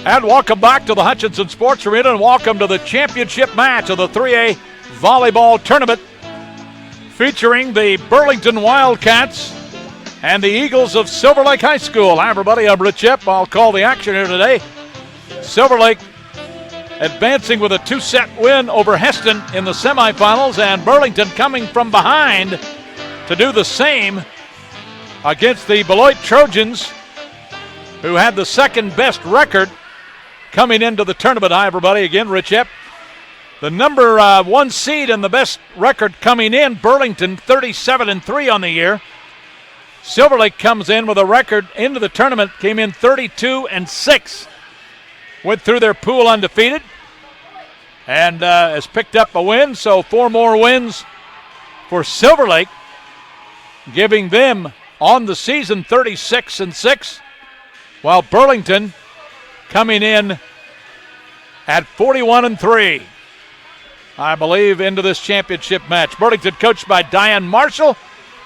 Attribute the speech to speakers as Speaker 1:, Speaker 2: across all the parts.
Speaker 1: And welcome back to the Hutchinson Sports Arena, and welcome to the championship match of the 3A volleyball tournament featuring the Burlington Wildcats and the Eagles of Silver Lake High School. Hi, everybody. I'm Rich Epp. I'll call the action here today. Silver Lake advancing with a 2-set win over Heston in the semifinals, and Burlington coming from behind to do the same against the Beloit Trojans, who had the second best record coming into the tournament. Hi, everybody. Again, Rich Epp. The number one seed and the best record coming in, Burlington, 37-3 on the year. Silver Lake comes in with a record into the tournament, came in 32-6. Went through their pool undefeated and has picked up a win. So 4 more wins for Silver Lake, giving them on the season 36-6, while Burlington coming in at 41-3, I believe, into this championship match. Burlington coached by Diane Marshall.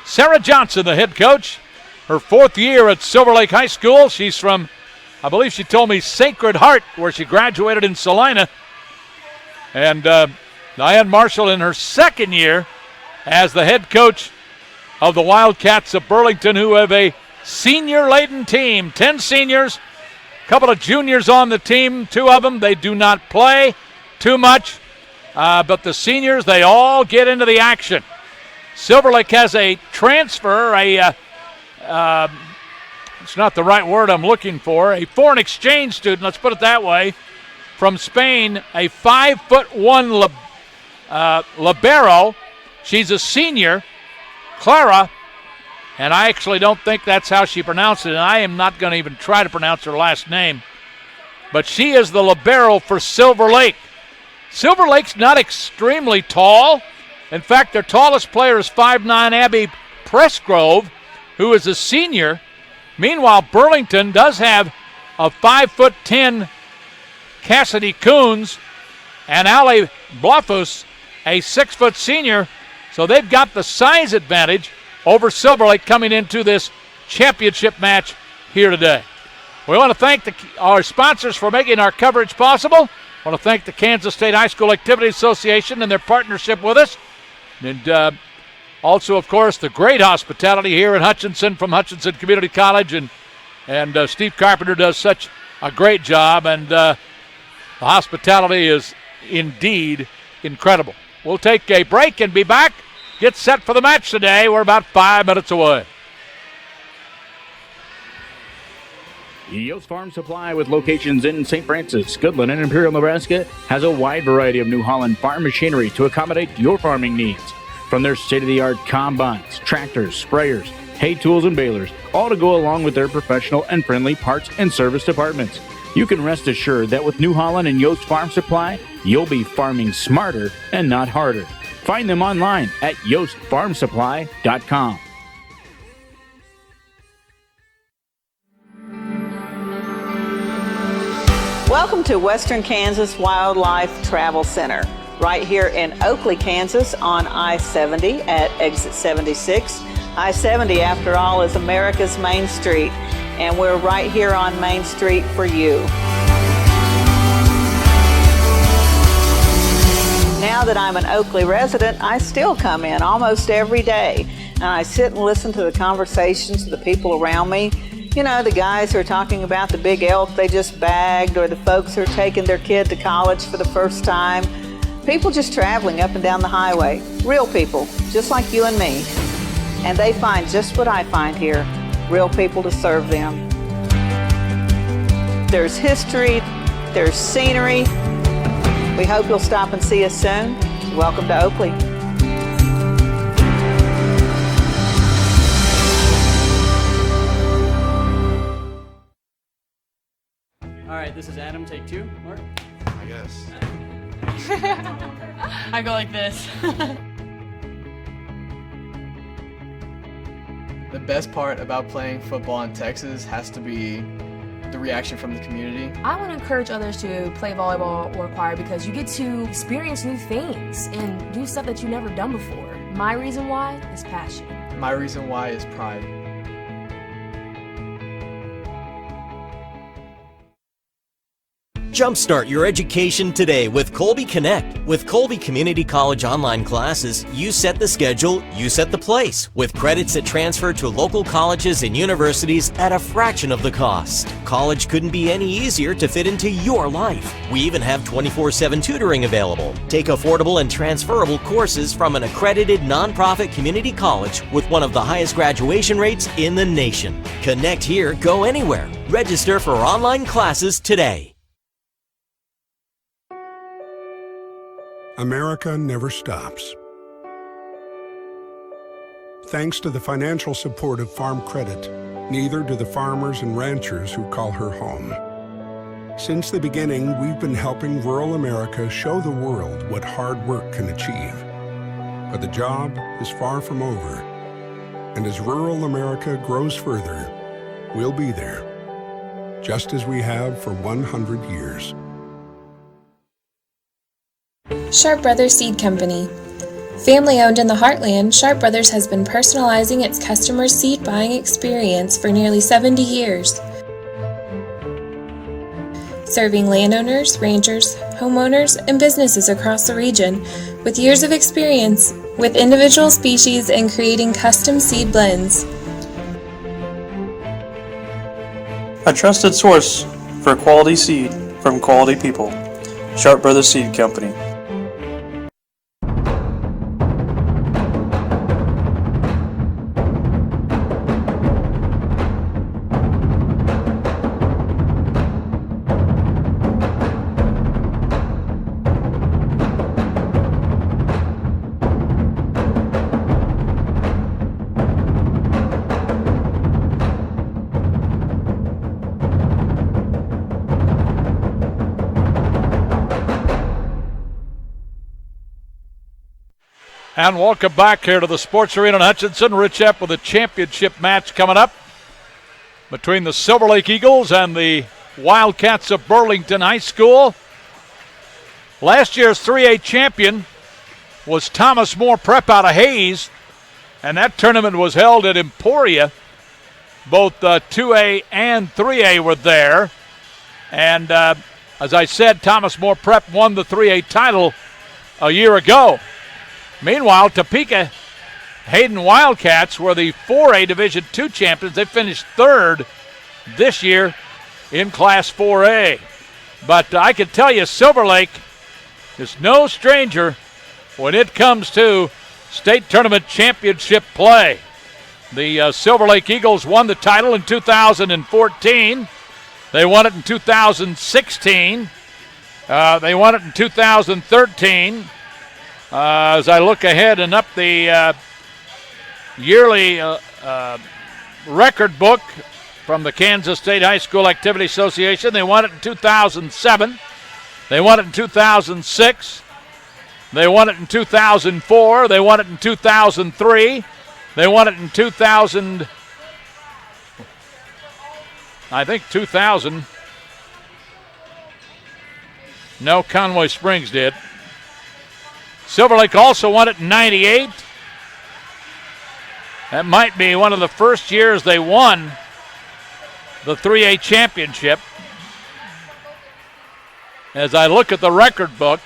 Speaker 1: Sarah Johnson, the head coach, her 4th year at Silver Lake High School. She's from, I believe she told me, Sacred Heart, where she graduated in Salina. And Diane Marshall in her 2nd year as the head coach of the Wildcats of Burlington, who have a senior-laden team, 10 seniors, a couple of juniors on the team. 2 of them, they do not play too much, but the seniors, they all get into the action. Silver Lake has a transfer, it's not the right word I'm looking for, a foreign exchange student, let's put it that way, from Spain, a 5'1" libero. She's a senior, Clara, and I actually don't think that's how she pronounced it, and I am not going to even try to pronounce her last name. But she is the libero for Silver Lake. Silver Lake's not extremely tall. In fact, their tallest player is 5'9" Abby Pressgrove, who is a senior. Meanwhile, Burlington does have a 5'10" Cassidy Coons and Ali Bluffus, a 6' senior. So they've got the size advantage over Silver Lake coming into this championship match here today. We want to thank our sponsors for making our coverage possible. I want to thank the Kansas State High School Activity Association and their partnership with us. And also, of course, the great hospitality here in Hutchinson from Hutchinson Community College. And Steve Carpenter does such a great job. And the hospitality is indeed incredible. We'll take a break and be back. Get set for the match today. We're about 5 minutes away.
Speaker 2: Yost Farm Supply, with locations in St. Francis, Goodland, and Imperial, Nebraska, has a wide variety of New Holland farm machinery to accommodate your farming needs. From their state-of-the-art combines, tractors, sprayers, hay tools, and balers, all to go along with their professional and friendly parts and service departments. You can rest assured that with New Holland and Yost Farm Supply, you'll be farming smarter and not harder. Find them online at yostfarmsupply.com.
Speaker 3: Welcome to Western Kansas Wildlife Travel Center. right here in Oakley, Kansas on I-70 at exit 76. I-70, after all, is America's Main Street, and we're right here on Main Street for you. Now that I'm an Oakley resident, I still come in almost every day, and I sit and listen to the conversations of the people around me. You know, the guys who are talking about the big elk they just bagged, or the folks who are taking their kid to college for the first time. People just traveling up and down the highway. Real people, just like you and me. And they find just what I find here, real people to serve them. There's history, there's scenery. We hope you'll stop and see us soon. Welcome to Oakley.
Speaker 4: All right, this is Adam, take 2. Mark?
Speaker 5: I guess.
Speaker 6: I go like this.
Speaker 5: The best part about playing football in Texas has to be the reaction from the community.
Speaker 6: I want to encourage others to play volleyball or choir because you get to experience new things and do stuff that you've never done before. My reason why is passion.
Speaker 5: My reason why is pride.
Speaker 7: Jumpstart your education today with Colby Connect. With Colby Community College online classes, you set the schedule, you set the place, with credits that transfer to local colleges and universities at a fraction of the cost. College couldn't be any easier to fit into your life. We even have 24/7 tutoring available. Take affordable and transferable courses from an accredited nonprofit community college with one of the highest graduation rates in the nation. Connect here, go anywhere. Register for online classes today.
Speaker 8: America never stops. Thanks to the financial support of Farm Credit, neither do the farmers and ranchers who call her home. Since the beginning, we've been helping rural America show the world what hard work can achieve. But the job is far from over. And as rural America grows further, we'll be there, just as we have for 100 years.
Speaker 9: Sharp Brothers Seed Company. Family owned in the heartland, Sharp Brothers has been personalizing its customers' seed buying experience for nearly 70 years. Serving landowners, ranchers, homeowners, and businesses across the region with years of experience with individual species and creating custom seed blends.
Speaker 10: A trusted source for quality seed from quality people. Sharp Brothers Seed Company.
Speaker 1: And welcome back here to the Sports Arena in Hutchinson. Rich Epp with a championship match coming up between the Silver Lake Eagles and the Wildcats of Burlington High School. Last year's 3A champion was Thomas More Prep out of Hayes, and that tournament was held at Emporia. Both 2A and 3A were there. And as I said, Thomas More Prep won the 3A title a year ago. Meanwhile, Topeka Hayden Wildcats were the 4A Division II champions. They finished third this year in Class 4A. But I can tell you, Silver Lake is no stranger when it comes to state tournament championship play. The Silver Lake Eagles won the title in 2014. They won it in 2016. They won it in 2013. As I look ahead and up the yearly record book from the Kansas State High School Activity Association, they won it in 2007. They won it in 2006. They won it in 2004. They won it in 2003. They won it in 2000. I think 2000. No, Conway Springs did. Silver Lake also won it in 98. That might be one of the first years they won the 3A championship. As I look at the record book,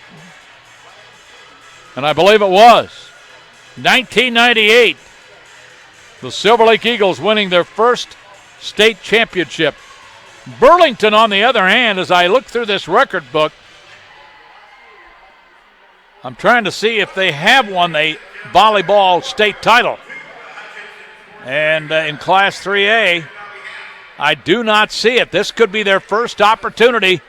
Speaker 1: and I believe it was 1998, the Silver Lake Eagles winning their first state championship. Burlington, on the other hand, as I look through this record book, I'm trying to see if they have won a volleyball state title. And in Class 3A, I do not see it. This could be their first opportunity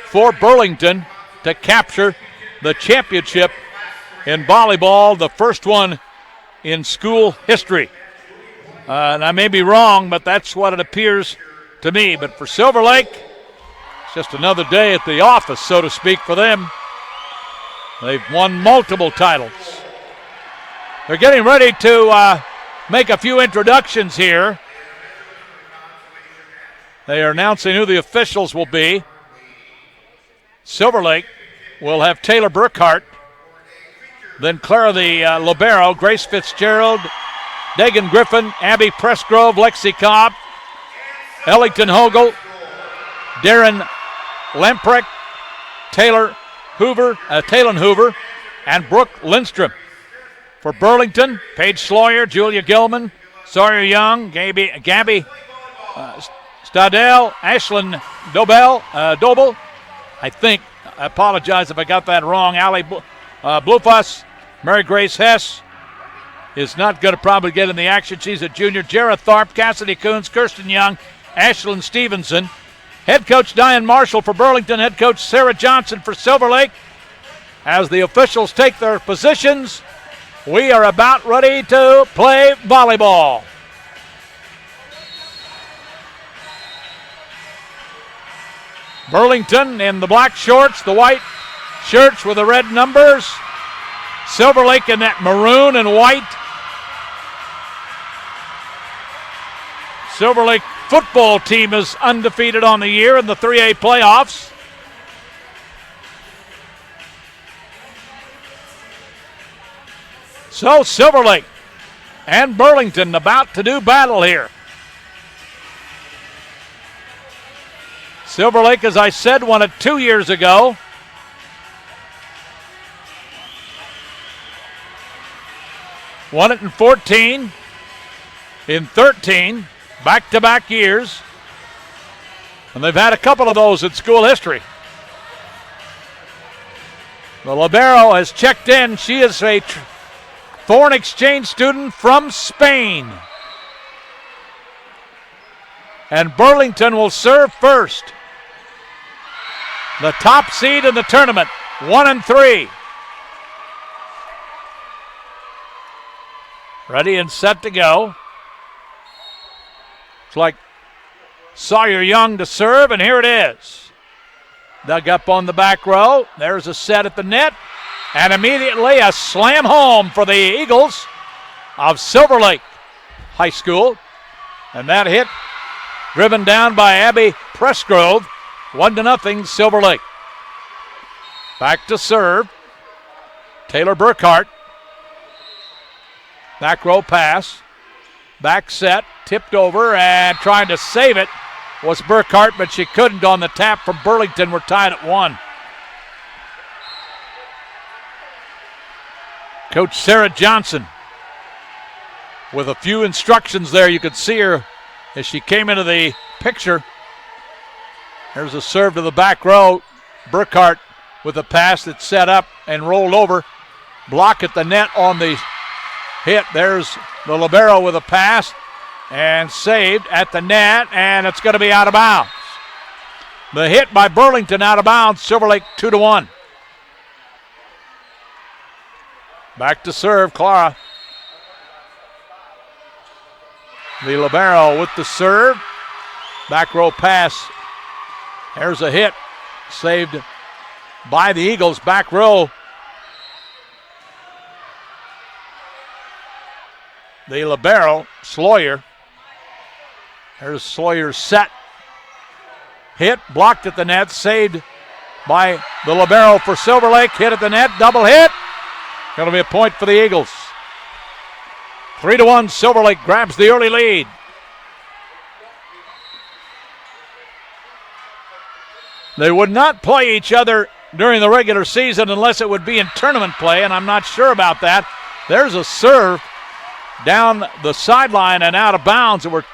Speaker 1: for Burlington to capture the championship in volleyball, the first one in school history. And I may be wrong, but that's what it appears to me. But for Silver Lake, it's just another day at the office, so to speak, for them. They've won multiple titles. They're getting ready to make a few introductions here. They are announcing who the officials will be. Silver Lake will have Taylor Burkhart, then Clara the libero, Grace Fitzgerald, Dagan Griffin, Abby Pressgrove, Lexi Cobb, Ellington Hogel, Darren Lemprecht, Talon Hoover, and Brooke Lindstrom. For Burlington, Paige Sloyer, Julia Gilman, Sawyer Young, Gabby Stadell, Ashlyn Dobel, I think. I apologize if I got that wrong. Allie Bluefuss, Mary Grace Hess is not going to probably get in the action. She's a junior. Jarrah Tharp, Cassidy Coons, Kirsten Young, Ashlyn Stevenson. Head coach Diane Marshall for Burlington. Head coach Sarah Johnson for Silver Lake. As the officials take their positions, we are about ready to play volleyball. Burlington in the black shorts, the white shirts with the red numbers. Silver Lake in that maroon and white. Silver Lake football team is undefeated on the year in the 3A playoffs. So Silver Lake and Burlington about to do battle here. Silver Lake, as I said, won it 2 years ago. Won it in 14, in 13, back-to-back years. And they've had a couple of those in school history. The libero has checked in. She is a foreign exchange student from Spain. And Burlington will serve first. The top seed in the tournament, 1-3. Ready and set to go. Looks like Sawyer Young to serve, and here it is. Dug up on the back row. There's a set at the net, and immediately a slam home for the Eagles of Silver Lake High School. And that hit driven down by Abby Pressgrove. 1-0 Silver Lake. Back to serve. Taylor Burkhart. Back row pass. Back set. Tipped over and trying to save it was Burkhart, but she couldn't on the tap from Burlington. We're tied at 1. Coach Sarah Johnson with a few instructions there. You could see her as she came into the picture. There's a serve to the back row. Burkhart with a pass that's set up and rolled over. Block at the net on the hit. There's the libero with a pass and saved at the net, and it's going to be out of bounds. The hit by Burlington out of bounds. Silver Lake 2-1. Back to serve, Clara. The libero with the serve. Back row pass. There's a hit. Saved by the Eagles. Back row. The libero, Sloyer. There's Sloyer's set. Hit, blocked at the net, saved by the libero for Silver Lake. Hit at the net, double hit, Going to be a point for the Eagles. 3-1, Silver Lake grabs the early lead. They would not play each other during the regular season unless it would be in tournament play, and I'm not sure about that. There's a serve down the sideline and out of bounds. It were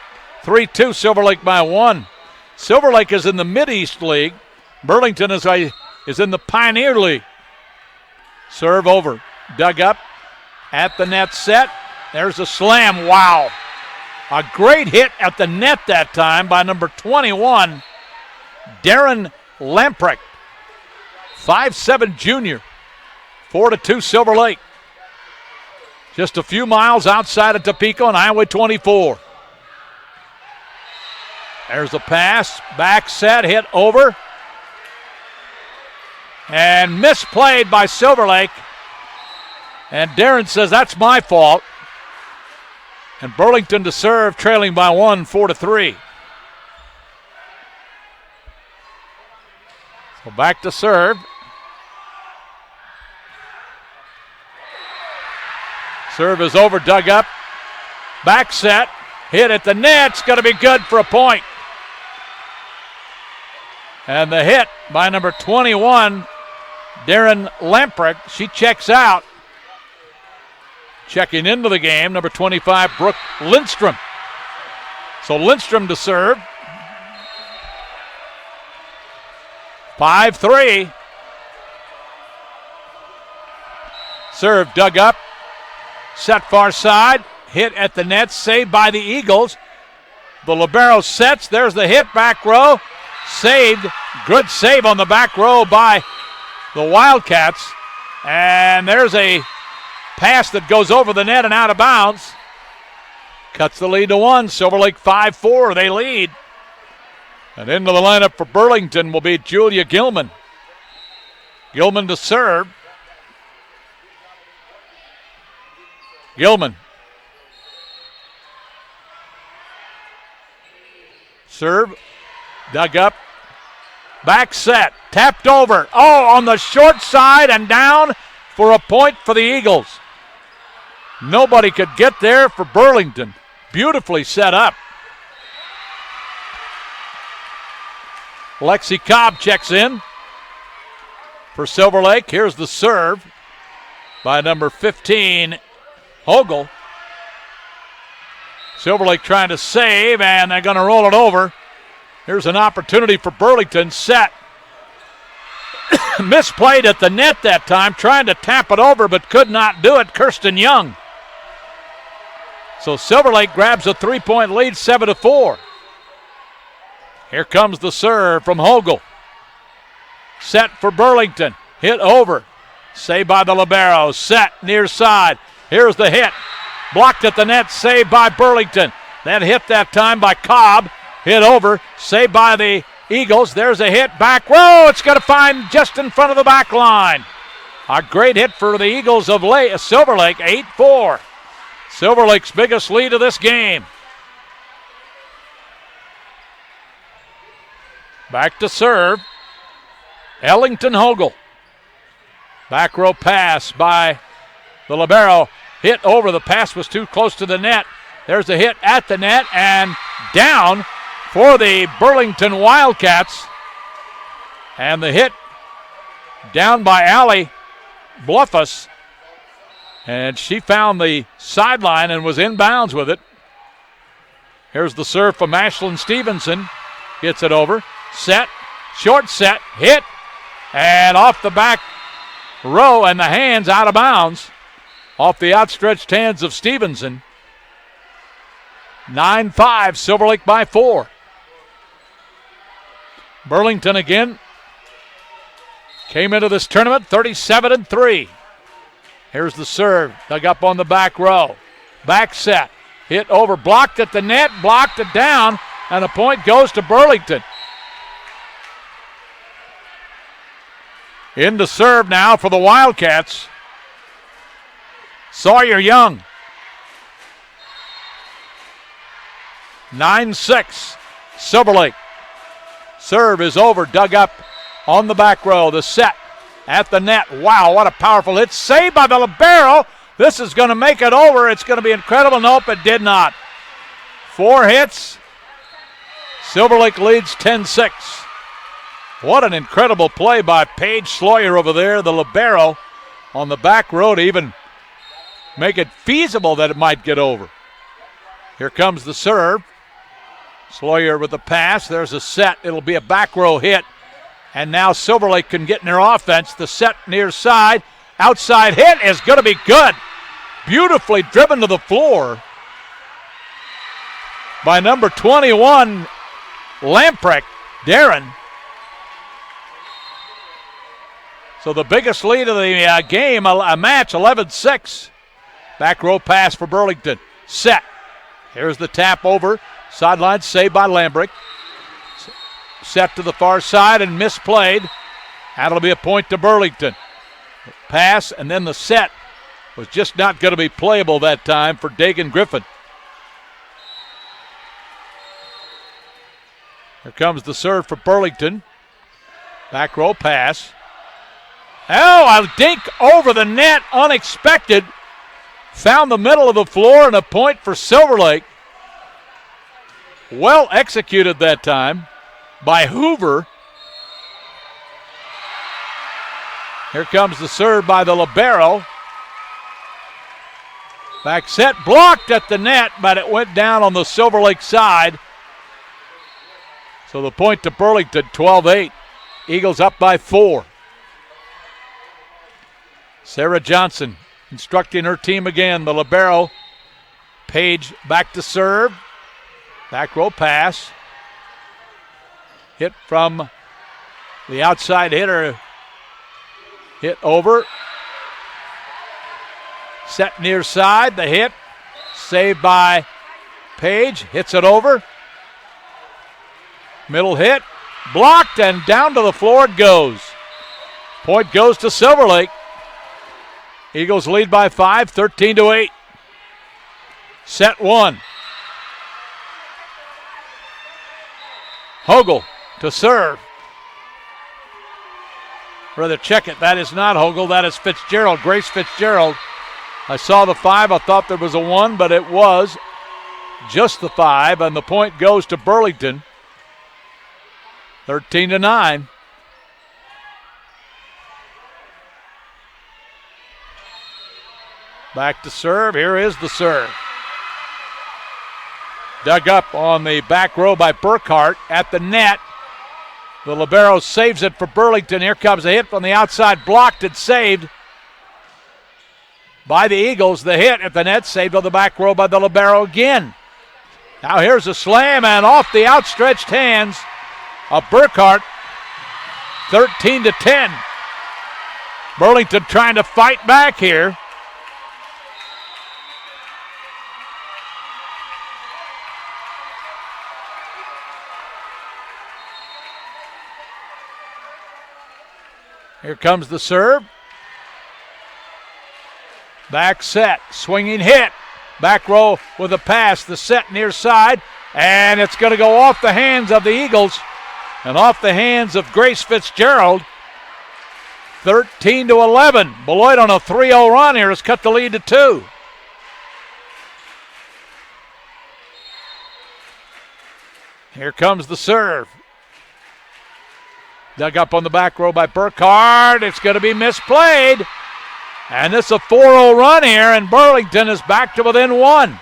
Speaker 1: 3-2, Silver Lake by 1. Silver Lake is in the Mid-East League. Burlington is in the Pioneer League. Serve over. Dug up. At the net set. There's a slam. Wow. A great hit at the net that time by number 21, Darren Lamprecht. 5'7" junior. 4-2 Silver Lake. Just a few miles outside of Topeka on Highway 24. There's a pass. Back set. Hit over. And misplayed by Silver Lake. And Darren says, that's my fault. And Burlington to serve, trailing by 1, 4-3. So back to serve. Serve is over, dug up. Back set, hit at the net. It's going to be good for a point. And the hit by number 21, Darren Lamprecht. She checks out. Checking into the game, number 25, Brooke Lindstrom. So Lindstrom to serve. 5-3. Serve dug up. Set far side. Hit at the net. Saved by the Eagles. The libero sets. There's the hit. Back row. Saved. Good save on the back row by the Wildcats. And there's a pass that goes over the net and out of bounds. Cuts the lead to 1. Silver Lake 5-4. They lead. And into the lineup for Burlington will be Julia Gilman. Gilman to serve. Gilman. Serve. Dug up. Back set. Tapped over. Oh, on the short side and down for a point for the Eagles. Nobody could get there for Burlington. Beautifully set up. Lexi Cobb checks in for Silver Lake. Here's the serve by number 15, Hogel. Silver Lake trying to save, and they're going to roll it over. Here's an opportunity for Burlington. Set. Misplayed at the net that time, trying to tap it over, but could not do it. Kirsten Young. So Silver Lake grabs a 3-point lead, 7-4. Here comes the serve from Hogel. Set for Burlington. Hit over. Saved by the libero. Set near side. Here's the hit. Blocked at the net. Saved by Burlington. Then hit that time by Cobb. Hit over. Saved by the Eagles. There's a hit. Back row. It's going to find just in front of the back line. A great hit for the Eagles of Silver Lake. 8-4. Silver Lake's biggest lead of this game. Back to serve. Ellington Hogel. Back row pass by the libero. Hit over. The pass was too close to the net. There's a hit at the net and down for the Burlington Wildcats. And the hit down by Allie Bluffus. And she found the sideline and was inbounds with it. Here's the serve from Ashlyn Stevenson. Gets it over. Set. Short set. Hit. And off the back row and the hands out of bounds. Off the outstretched hands of Stevenson. 9-5. Silver Lake by 4. Burlington again came into this tournament 37-3. Here's the serve. Dug up on the back row. Back set. Hit over. Blocked at the net. Blocked it down. And a point goes to Burlington. In to serve now for the Wildcats. Sawyer Young. 9-6. Silver Lake. Serve is over. Dug up on the back row. The set. at the net. Wow, what a powerful hit. Saved by the libero. This is going to make it over. It's going to be incredible. Nope, it did not. 4 hits. Silver Lake leads 10-6. What an incredible play by Paige Sloyer over there, the libero, on the back row to even make it feasible that it might get over. Here comes the serve. Sloyer with the pass. There's a set. It'll be a back row hit. And now Silver Lake can get in their offense. The set near side. Outside hit is going to be good. Beautifully driven to the floor by number 21, Lamprecht, Darren. So the biggest lead of the game, a match, 11-6. Back row pass for Burlington. Set. Here's the tap over. Sideline saved by Lamprecht. Set to the far side and misplayed. That'll be a point to Burlington. Pass and then the set was just not going to be playable that time for Dagan Griffin. Here comes the serve for Burlington. Back row pass. Oh, a dink over the net, unexpected. Found the middle of the floor and a point for Silver Lake. Well executed that time by Hoover. Here comes the serve by the libero. Back set blocked at the net, but it went down on the Silver Lake side. So the point to Burlington, 12-8. Eagles up by 4. Sarah Johnson instructing her team again. The libero. Page back to serve. Back row pass. Hit from the outside hitter. Hit over. Set near side. The hit. Saved by Page. Hits it over. Middle hit. Blocked and down to the floor it goes. Point goes to Silver Lake. Eagles lead by 5, 13-8. Set 1. Hogel to serve. Rather check it. That is not Hogel. That is Fitzgerald. Grace Fitzgerald. I saw the 5. I thought there was a 1, but it was just the 5. And the point goes to Burlington. 13-9. Back to serve. Here is the serve. Dug up on the back row by Burkhart at the net. The libero saves it for Burlington. Here comes a hit from the outside, blocked and saved by the Eagles. The hit at the net, saved on the back row by the libero again. Now here's a slam and off the outstretched hands of Burkhart. 13-10. Burlington trying to fight back here. Here comes the serve. Back set, swinging hit. Back row with a pass, the set near side, and it's going to go off the hands of the Eagles and off the hands of Grace Fitzgerald. 13-11. Beloit on a 3-0 run here has cut the lead to 2. Here comes the serve. Dug up on the back row by Burkhart. It's going to be misplayed. And this is a 4-0 run here, and Burlington is back to within 1.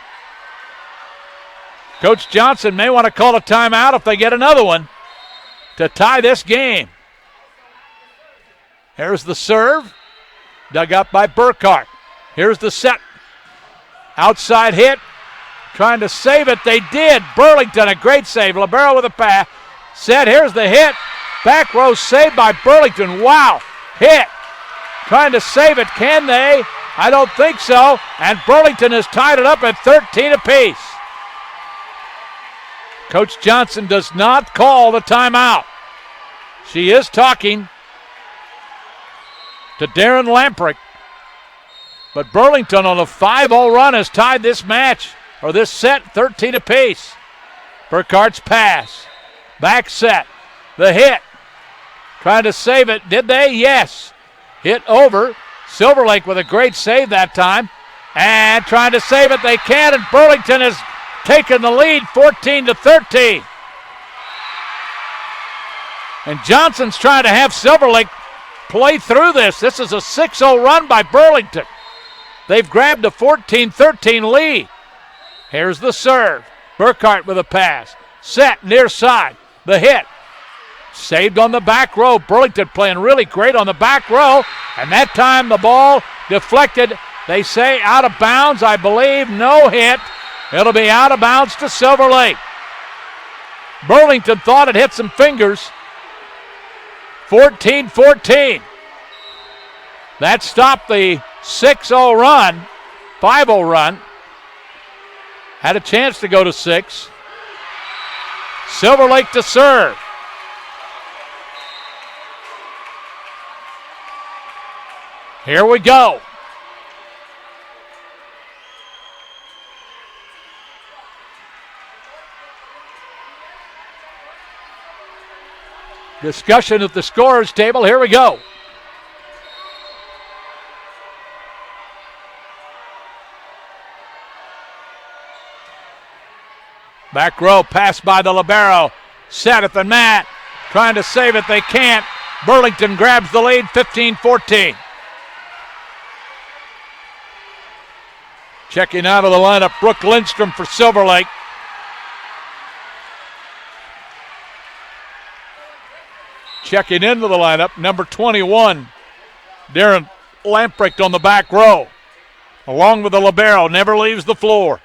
Speaker 1: Coach Johnson may want to call a timeout if they get another one to tie this game. Here's the serve. Dug up by Burkhart. Here's the set. Outside hit. Trying to save it. They did. Burlington, a great save. Libero with a pass. Set. Here's the hit. Back row saved by Burlington. Wow. Hit. Trying to save it. Can they? I don't think so. And Burlington has tied it up at 13 apiece. Coach Johnson does not call the timeout. She is talking to Darren Lamprecht. But Burlington on a 5-0 run has tied this match, or this set, 13 apiece. Burkhart's pass. Back set. The hit. Trying to save it. Did they? Yes. Hit over. Silver Lake with a great save that time. And trying to save it, they can, and Burlington has taken the lead 14-13. And Johnson's trying to have Silver Lake play through this. This is a 6-0 run by Burlington. They've grabbed a 14-13 lead. Here's the serve. Burkhart with a pass. Set near side. The hit. Saved on the back row. Burlington playing really great on the back row. And that time the ball deflected. They say out of bounds, I believe. No hit. It'll be out of bounds to Silver Lake. Burlington thought it hit some fingers. 14-14. That stopped the 6-0 run, 5-0 run. Had a chance to go to 6. Silver Lake to serve. Here we go. Discussion at the scorer's table. Here we go. Back row, pass by the libero. Set at the mat. Trying to save it, they can't. Burlington grabs the lead, 15-14. Checking out of the lineup, Brooke Lindstrom for Silver Lake. Checking into the lineup, number 21, Darren Lamprecht on the back row. Along with the libero, never leaves the floor.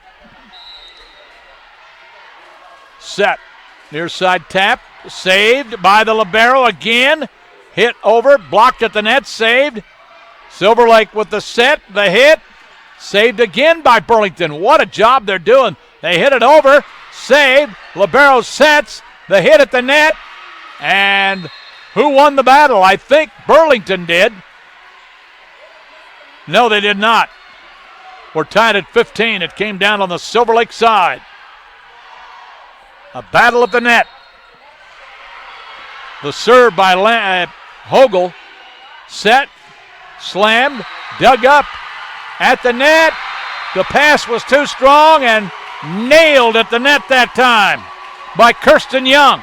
Speaker 1: Set, near side tap, saved by the libero again. Hit over, blocked at the net, saved. Silver Lake with the set, the hit, saved again by Burlington. What a job they're doing. They hit it over, saved, libero sets, the hit at the net, and who won the battle? I think Burlington did. No, they did not. We're tied at 15. It came down on the Silver Lake side. A battle at the net. The serve by Hogel. Set, slammed, dug up at the net. The pass was too strong and nailed at the net that time by Kirsten Young.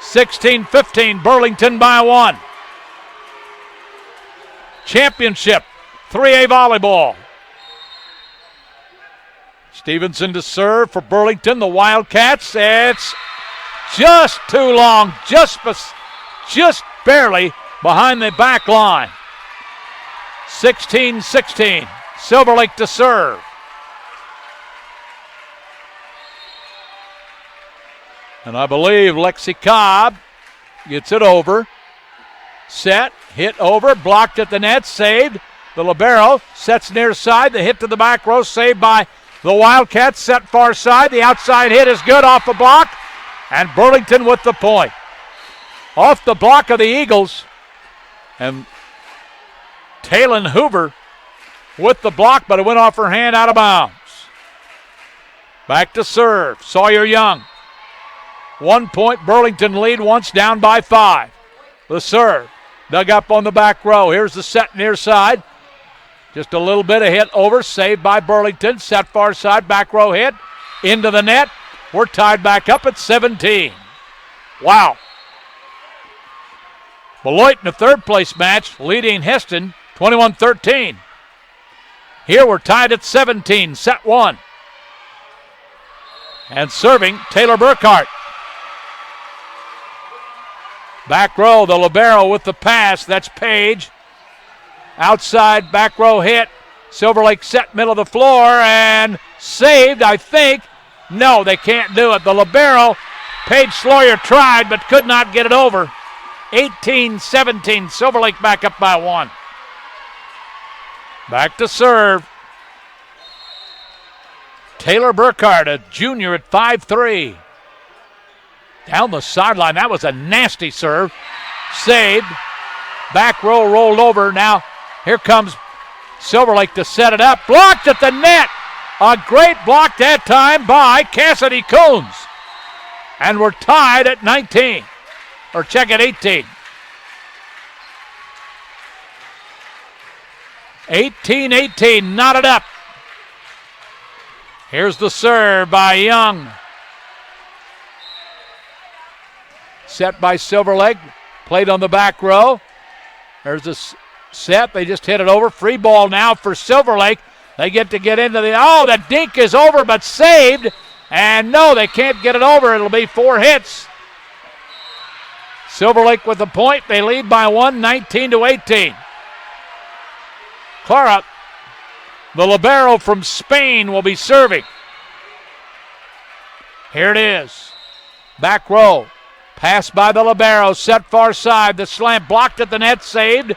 Speaker 1: 16-15, Burlington by 1. Championship, 3A volleyball. Stevenson to serve for Burlington, the Wildcats. It's just too long, just barely behind the back line. 16-16, Silver Lake to serve. And I believe Lexi Cobb gets it over. Set, hit over, blocked at the net, saved. The libero sets near side, the hit to the back row, saved by the Wildcats, set far side. The outside hit is good off the block, and Burlington with the point. Off the block of the Eagles, and Taylon Hoover with the block, but it went off her hand out of bounds. Back to serve, Sawyer Young. 1 point, Burlington lead once, down by 5. The serve, dug up on the back row. Here's the set near side. Just a little bit of hit over, saved by Burlington. Set far side, back row hit, into the net. We're tied back up at 17. Wow. Beloit in the third place match, leading Heston 21-13. Here we're tied at 17, set 1. And serving, Taylor Burkhart. Back row, the libero with the pass. That's Page. Outside, back row hit. Silver Lake set middle of the floor and saved, I think. No, they can't do it. The libero, Paige Sloyer tried but could not get it over. 18-17, Silver Lake back up by 1. Back to serve. Taylor Burkhart, a junior at 5'3". Down the sideline, that was a nasty serve. Saved. Back row rolled over. Now here comes Silver Lake to set it up. Blocked at the net. A great block that time by Cassidy Coons. And we're tied at 19. Or check at 18. 18-18, knotted up. Here's the serve by Young. Set by Silver Lake. Played on the back row. There's a set. They just hit it over. Free ball now for Silver Lake. They get into the... Oh, the dink is over, but saved. And no, they can't get it over. It'll be 4 hits. Silver Lake with the point. They lead by 1, 19-18. Clara, the libero from Spain, will be serving. Here it is. Back row. Pass by the libero. Set far side. The slant blocked at the net. Saved.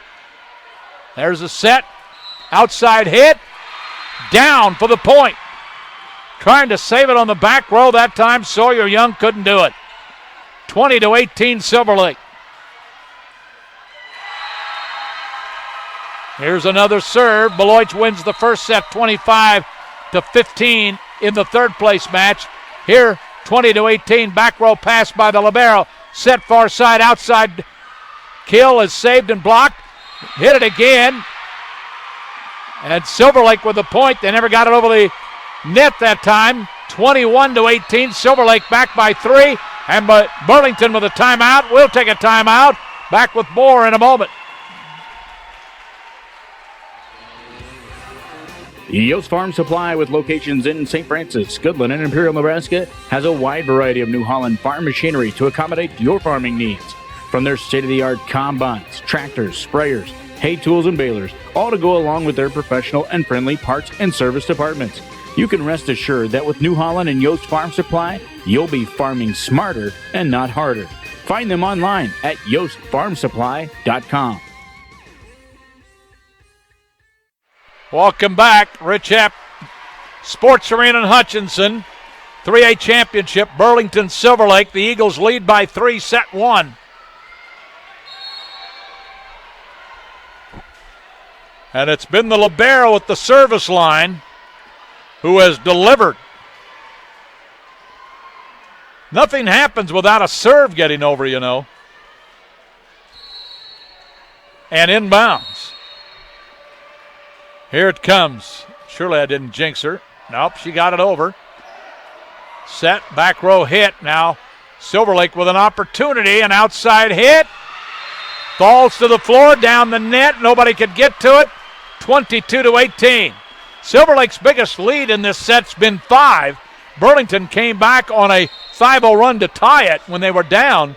Speaker 1: There's a set. Outside hit. Down for the point. Trying to save it on the back row that time. Sawyer Young couldn't do it. 20-18 Silver Lake. Here's another serve. Beloit wins the first set 25-15 in the third place match. Here 20-18. Back row pass by the libero. Set far side outside. Kill is saved and blocked. Hit it again. And Silver Lake with the point. They never got it over the net that time. 21-18. Silver Lake back by 3. And Burlington with a timeout. We'll take a timeout. Back with more in a moment.
Speaker 2: Yost Farm Supply, with locations in St. Francis, Goodland, and Imperial, Nebraska, has a wide variety of New Holland farm machinery to accommodate your farming needs. From their state-of-the-art combines, tractors, sprayers, hay tools, and balers, all to go along with their professional and friendly parts and service departments. You can rest assured that with New Holland and Yost Farm Supply, you'll be farming smarter and not harder. Find them online at yostfarmsupply.com.
Speaker 1: Welcome back. Rich Epp Sports Arena in Hutchinson. 3A championship. Burlington Silver Lake. The Eagles lead by 3, set 1. And it's been the libero at the service line who has delivered. Nothing happens without a serve getting over, you know. And inbounds. Here it comes. Surely I didn't jinx her. Nope, she got it over. Set, back row hit. Now Silver Lake with an opportunity. An outside hit. Falls to the floor, down the net. Nobody could get to it. 22-18. Silver Lake's biggest lead in this set's been 5. Burlington came back on a 5-0 run to tie it when they were down.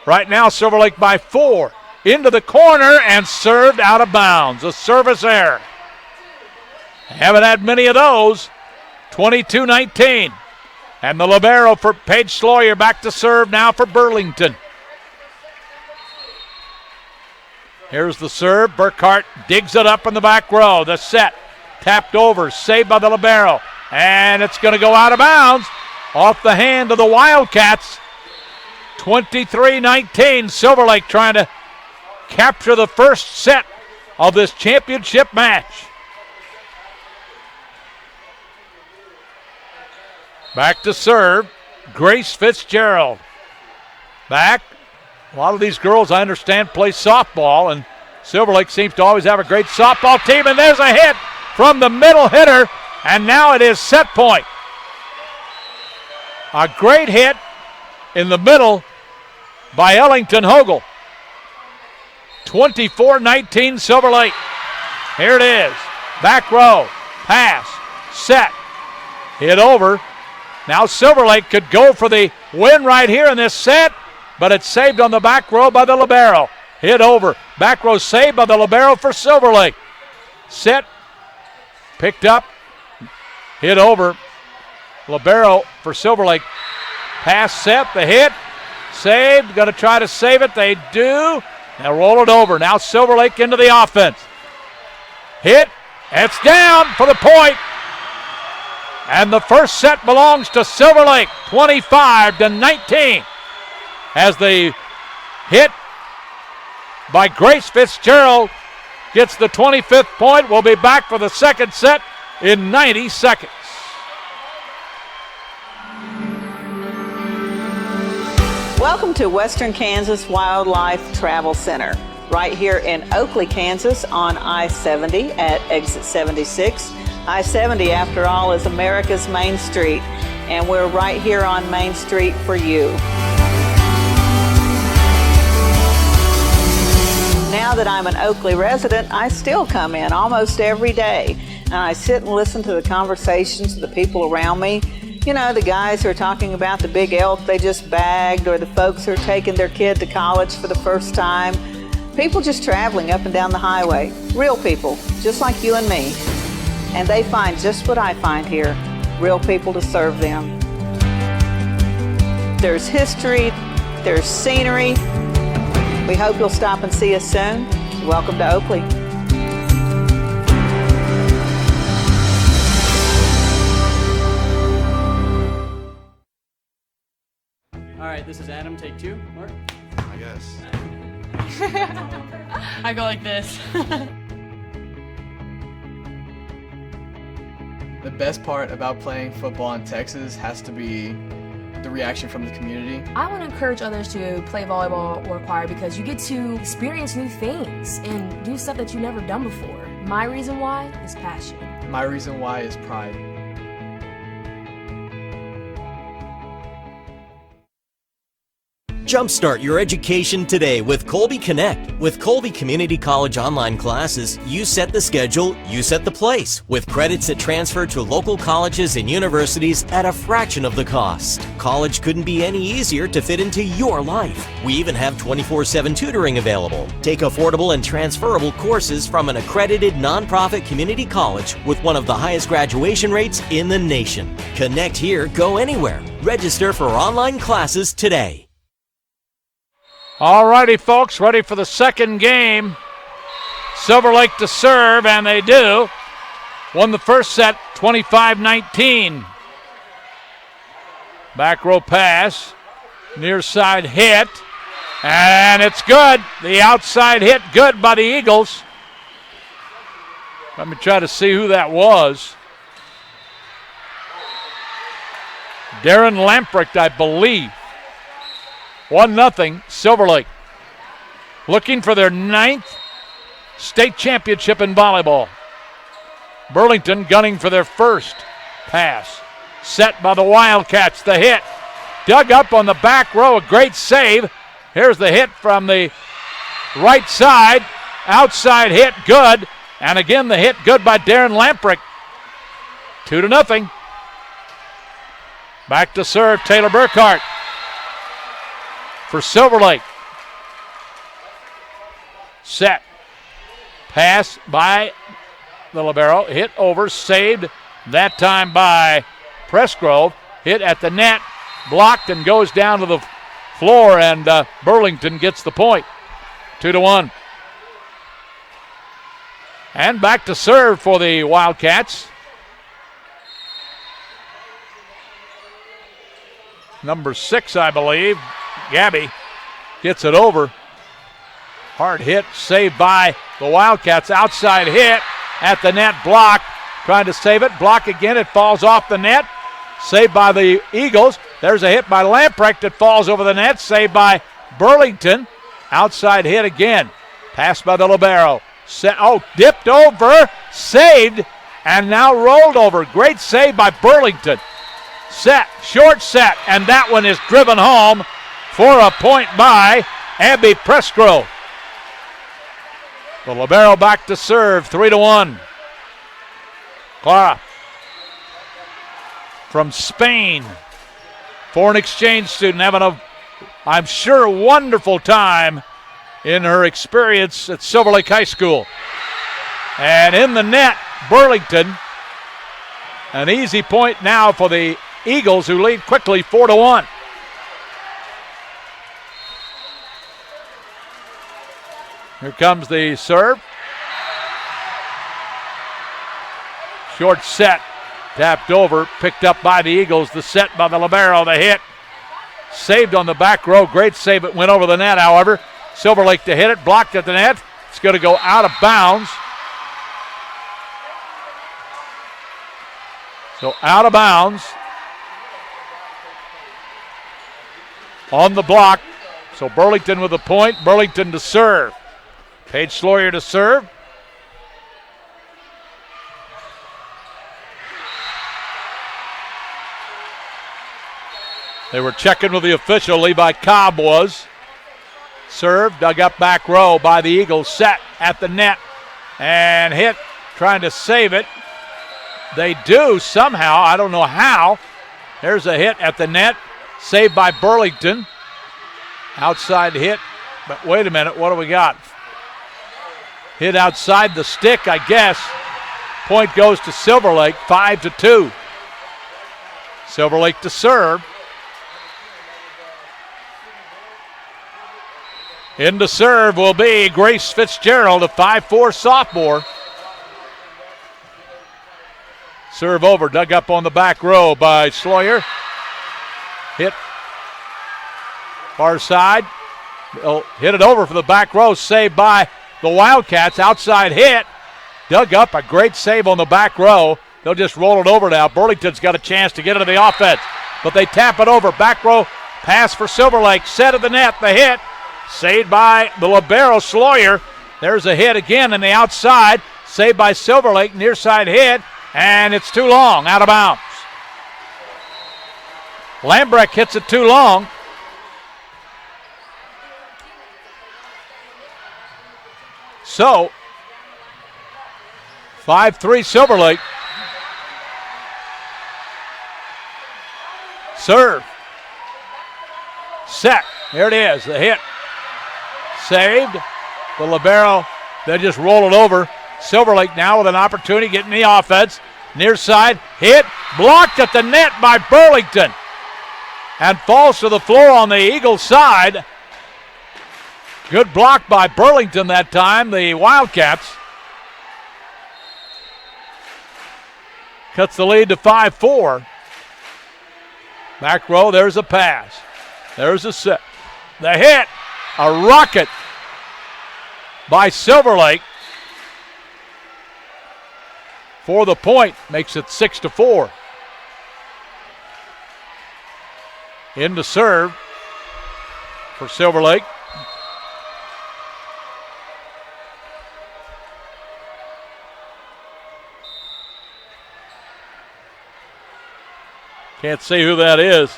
Speaker 1: Right now, Silver Lake by 4. Into the corner and served out of bounds. A service error. Haven't had many of those. 22-19. And the libero for Paige Sloyer back to serve now for Burlington. Here's the serve. Burkhart digs it up in the back row. The set. Tapped over. Saved by the libero. And it's going to go out of bounds. Off the hand of the Wildcats. 23-19. Silver Lake trying to capture the first set of this championship match. Back to serve. Grace Fitzgerald. Back. A lot of these girls, I understand, play softball, and Silver Lake seems to always have a great softball team. And there's a hit from the middle hitter, and now it is set point. A great hit in the middle by Ellington Hogel. 24-19 Silver Lake. Here it is. Back row. Pass. Set. Hit over. Now Silver Lake could go for the win right here in this set, but it's saved on the back row by the libero. Hit over. Back row saved by the libero for Silver Lake. Set. Picked up. Hit over. Libero for Silver Lake. Pass set. The hit. Saved. Going to try to save it. They do. Now roll it over. Now Silver Lake into the offense. Hit. It's down for the point. And the first set belongs to Silver Lake. 25-19. As the hit by Grace Fitzgerald gets the 25th point. We'll be back for the second set in 90 seconds.
Speaker 3: Welcome to Western Kansas Wildlife Travel Center. right here in Oakley, Kansas on I-70 at exit 76. I-70, after all, is America's main street, and we're right here on Main Street for you. Now that I'm an Oakley resident, I still come in almost every day, and I sit and listen to the conversations of the people around me. You know, the guys who are talking about the big elk they just bagged, or the folks who are taking their kid to college for the first time. People just traveling up and down the highway. Real people, just like you and me. And they find just what I find here, real people to serve them. There's history, there's scenery. We hope you'll stop and see us soon. Welcome to Oakley.
Speaker 4: All right, this is Adam, take 2. Mark?
Speaker 5: I guess.
Speaker 6: I go like this.
Speaker 5: The best part about playing football in Texas has to be the reaction from the community.
Speaker 6: I want to encourage others to play volleyball or choir because you get to experience new things and do stuff that you've never done before. My reason why is passion.
Speaker 5: My reason why is pride.
Speaker 7: Jumpstart your education today with Colby Connect. With Colby Community College online classes, you set the schedule, you set the place, with credits that transfer to local colleges and universities at a fraction of the cost. College couldn't be any easier to fit into your life. We even have 24/7 tutoring available. Take affordable and transferable courses from an accredited nonprofit community college with one of the highest graduation rates in the nation. Connect here, go anywhere. Register for online classes today.
Speaker 1: All righty, folks, ready for the second game. Silver Lake to serve, and they do. Won the first set 25-19. Back row pass, near side hit, and it's good. The outside hit, good by the Eagles. Let me try to see who that was. Darren Lamprecht, I believe. 1-0, Silver Lake. Looking for their 9th state championship in volleyball. Burlington gunning for their first pass. Set by the Wildcats, the hit. Dug up on the back row, a great save. Here's the hit from the right side. Outside hit, good. And again, the hit good by Darren Lamprecht. 2-0. Back to serve, Taylor Burkhart. For Silver Lake. Set. Pass by the libero. Hit over. Saved that time by Pressgrove. Hit at the net. Blocked and goes down to the floor, and Burlington gets the point. 2-1. And back to serve for the Wildcats. Number 6, I believe. Gabby gets it over. Hard hit, saved by the Wildcats. Outside hit at the net, block. Trying to save it, block again. It falls off the net. Saved by the Eagles. There's a hit by Lamprecht that falls over the net. Saved by Burlington. Outside hit again. Passed by the libero. Dipped over, saved, and now rolled over. Great save by Burlington. Set, short set, and that one is driven home for a point by Abby Pressgrove. The libero back to serve, 3-1. Clara from Spain, foreign exchange student, having a, I'm sure, wonderful time in her experience at Silver Lake High School. And in the net, Burlington. An easy point now for the Eagles, who lead quickly 4-1. Here comes the serve. Short set, tapped over, picked up by the Eagles. The set by the libero, the hit. Saved on the back row, great save. It went over the net, however. Silver Lake to hit it, blocked at the net. It's going to go out of bounds. So out of bounds. On the block. So Burlington with a point. Burlington to serve. Paige Sloyer to serve. They were checking with the official. Levi Cobb was. Serve, dug up back row by the Eagles. Set at the net and hit, trying to save it. They do somehow. I don't know how. There's a hit at the net. Saved by Burlington. Outside hit. But wait a minute. What do we got? Hit outside the stick, I guess. Point goes to Silver Lake, 5-2. Silver Lake to serve. In to serve will be Grace Fitzgerald, a 5'4" sophomore. Serve over, dug up on the back row by Sloyer. Hit far side. They'll hit it over for the back row, saved by the Wildcats. Outside hit, dug up, a great save on the back row. They'll just roll it over now. Burlington's got a chance to get into the offense, but they tap it over. Back row pass for Silver Lake, set of the net, the hit. Saved by the libero, Sloyer. There's a hit again in the outside. Saved by Silver Lake, near side hit, and it's too long, out of bounds. Lambrecht hits it too long. So, 5-3 Silver Lake. Serve. Set. There it is, the hit. Saved. The libero, they just roll it over. Silver Lake now with an opportunity getting the offense. Near side, hit, blocked at the net by Burlington. And falls to the floor on the Eagles side. Good block by Burlington that time, the Wildcats. Cuts the lead to 5-4. Back row, there's a pass. There's a set. The hit, a rocket by Silver Lake for the point, makes it 6-4. In to serve for Silver Lake. Can't see who that is.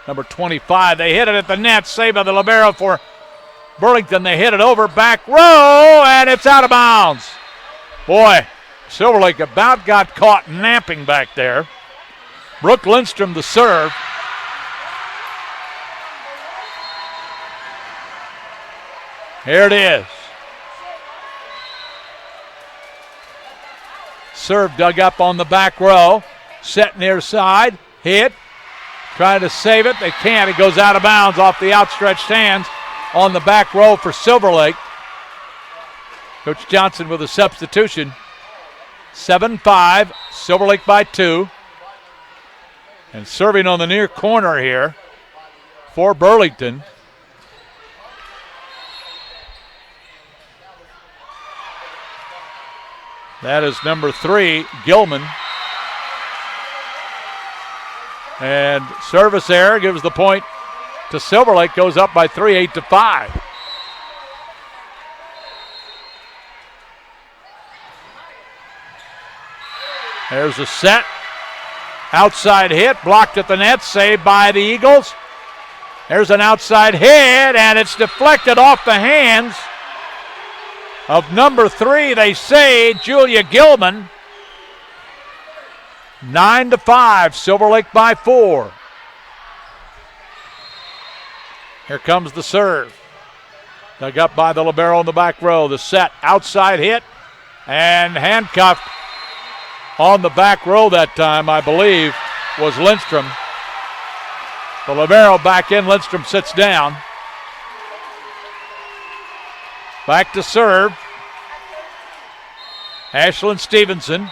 Speaker 1: Number 25. They hit it at the net. Saved by the libero for Burlington. They hit it over back row, and it's out of bounds. Boy, Silver Lake about got caught napping back there. Brooke Lindstrom the serve. Here it is. Serve dug up on the back row. Set near side. Hit. Trying to save it. They can't. It goes out of bounds off the outstretched hands on the back row for Silver Lake. Coach Johnson with a substitution. 7-5. Silver Lake by 2. And serving on the near corner here for Burlington. That is number 3, Gilman. And service error gives the point to Silver Lake, goes up by 3, 8-5. There's a set. Outside hit, blocked at the net, saved by the Eagles. There's an outside hit, and it's deflected off the hands of number 3, they say, Julia Gilman. 9-5, Silver Lake by 4. Here comes the serve. Dug up by the libero in the back row. The set, outside hit, and handcuffed on the back row that time, I believe, was Lindstrom. The libero back in, Lindstrom sits down. Back to serve. Ashlyn Stevenson.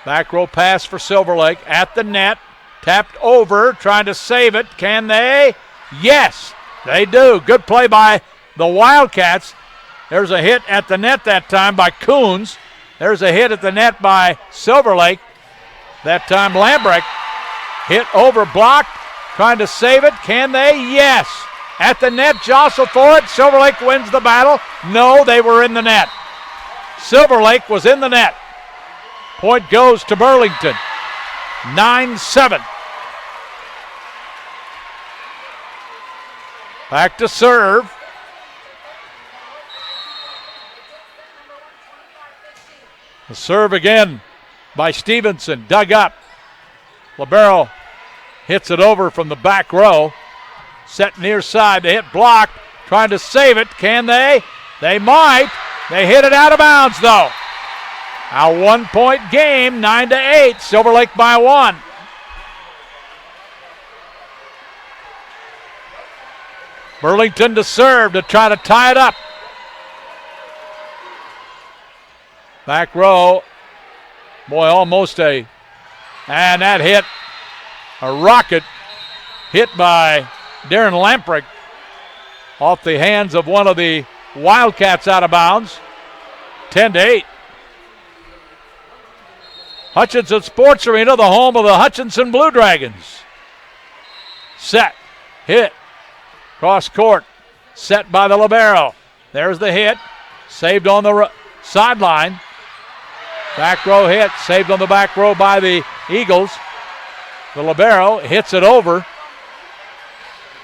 Speaker 1: Back row pass for Silver Lake at the net. Tapped over, trying to save it. Can they? Yes, they do. Good play by the Wildcats. There's a hit at the net that time by Coons. There's a hit at the net by Silver Lake. That time Lambrecht hit over, blocked, trying to save it. Can they? Yes. at the net, jostle for it. Silver Lake wins the battle. No, they were in the net. Silver Lake was in the net. Point goes to Burlington. 9-7. Back to serve. The serve again by Stevenson. Dug up. Libero hits it over from the back row. Set near side. The hit blocked. Trying to save it. Can they? They might. They hit it out of bounds though. A 1-point game, 9-8. Silver Lake by 1. Burlington to serve to try to tie it up. Back row. Boy, almost and that hit, a rocket hit by Darren Lamprecht off the hands of one of the Wildcats out of bounds. 10-8. Hutchinson Sports Arena, the home of the Hutchinson Blue Dragons. Set, hit, cross court, set by the libero. There's the hit, saved on the sideline. Back row hit, saved on the back row by the Eagles. The libero hits it over.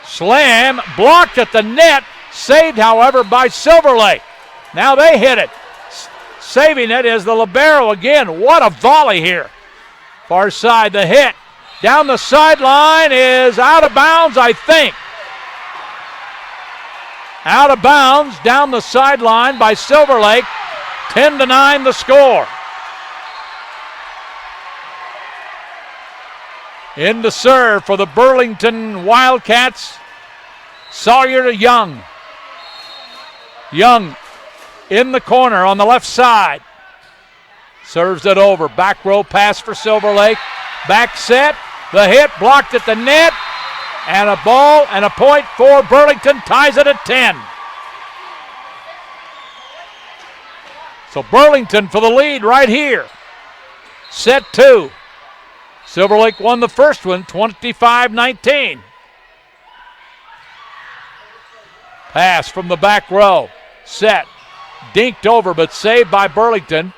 Speaker 1: Slam, blocked at the net, saved, however, by Silver Lake. Now they hit it. Saving it is the libero again. What a volley here. Far side, the hit. Down the sideline is out of bounds, I think. Out of bounds, down the sideline by Silver Lake. 10-9 the score. In to serve for the Burlington Wildcats. Sawyer to Young. Young in the corner on the left side. Serves it over. Back row pass for Silver Lake. Back set. The hit blocked at the net. And a ball and a point for Burlington. Ties it at 10. So Burlington for the lead right here. Set 2. Silver Lake won the first one, 25-19. Pass from the back row. Set. Dinked over, but saved by Burlington.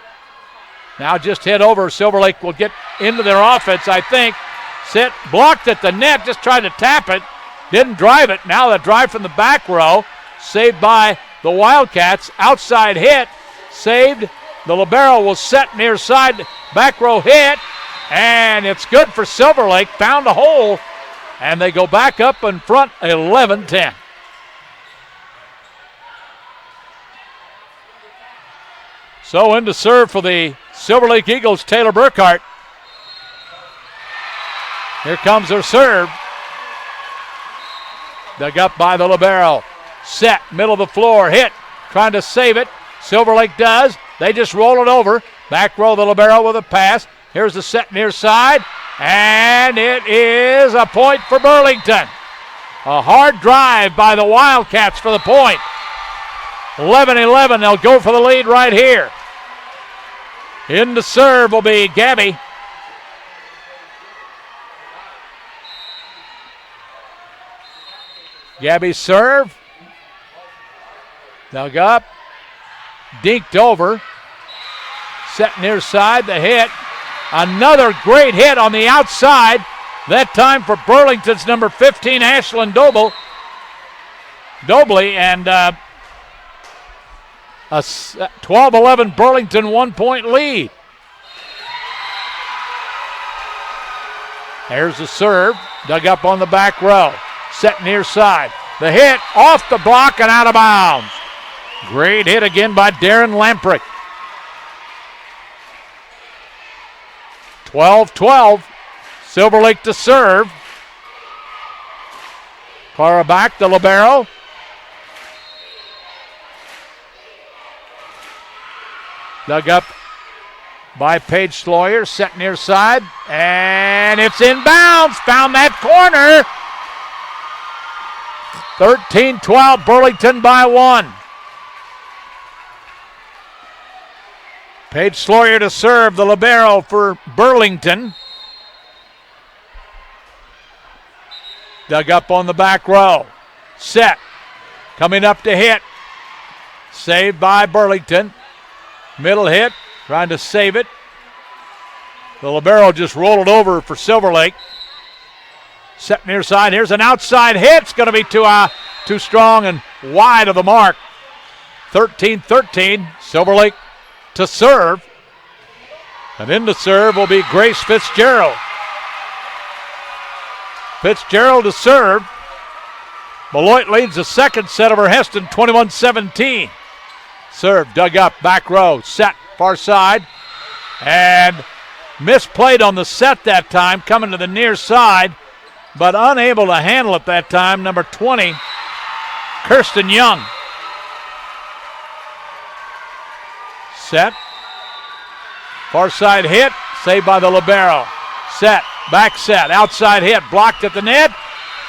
Speaker 1: Now just hit over. Silver Lake will get into their offense, I think. Set. Blocked at the net. Just tried to tap it. Didn't drive it. Now the drive from the back row. Saved by the Wildcats. Outside hit. Saved. The libero will set near side. Back row hit. And it's good for Silver Lake. Found a hole. And they go back up in front 11-10. So in to serve for the Silver Lake Eagles, Taylor Burkhart. Here comes their serve. Dug up by the libero. Set, middle of the floor, hit. Trying to save it. Silver Lake does. They just roll it over. Back row the libero with a pass. Here's the set near side. And it is a point for Burlington. A hard drive by the Wildcats for the point. 11-11, they'll go for the lead right here. In to serve will be Gabby. Gabby serve. Dug up. Dinked over. Set near side, the hit. Another great hit on the outside. That time for Burlington's number 15, Ashlyn Dobley, and a 12-11 Burlington 1-point lead. There's the serve. Dug up on the back row. Set near side. The hit off the block and out of bounds. Great hit again by Darren Lamprecht. 12-12. Silver Lake to serve. Clara back, the libero. Dug up by Paige Sloyer, set near side, and it's in bounds. Found that corner. 13-12, Burlington by 1. Paige Sloyer to serve, the libero for Burlington. Dug up on the back row. Set. Coming up to hit. Saved by Burlington. Middle hit. Trying to save it. The libero just rolled it over for Silver Lake. Set near side. Here's an outside hit. It's going to be too strong and wide of the mark. 13-13. Silver Lake to serve. And in to serve will be Grace Fitzgerald. Fitzgerald to serve. Beloit leads the second set over Heston, 21-17. Serve dug up, back row, set, far side. And misplayed on the set that time, coming to the near side, but unable to handle it that time. Number 20, Kirsten Young. Set. Far side hit, saved by the libero. Set, back set, outside hit, blocked at the net,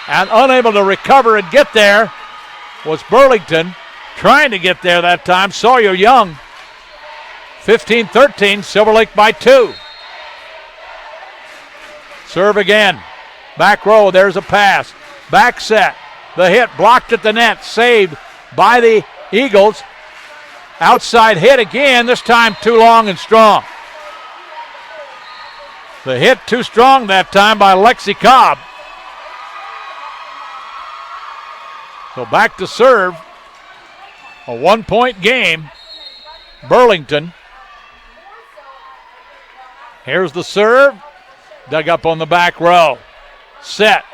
Speaker 1: and unable to recover and get there was Burlington. Trying to get there that time, Sawyer Young. 15-13, Silver Lake by 2. Serve again. Back row, there's a pass. Back set. The hit blocked at the net, saved by the Eagles. Outside hit again, this time too long and strong. The hit too strong that time by Lexi Cobb. So back to serve. A 1-point game. Burlington. Here's the serve. Dug up on the back row. Set.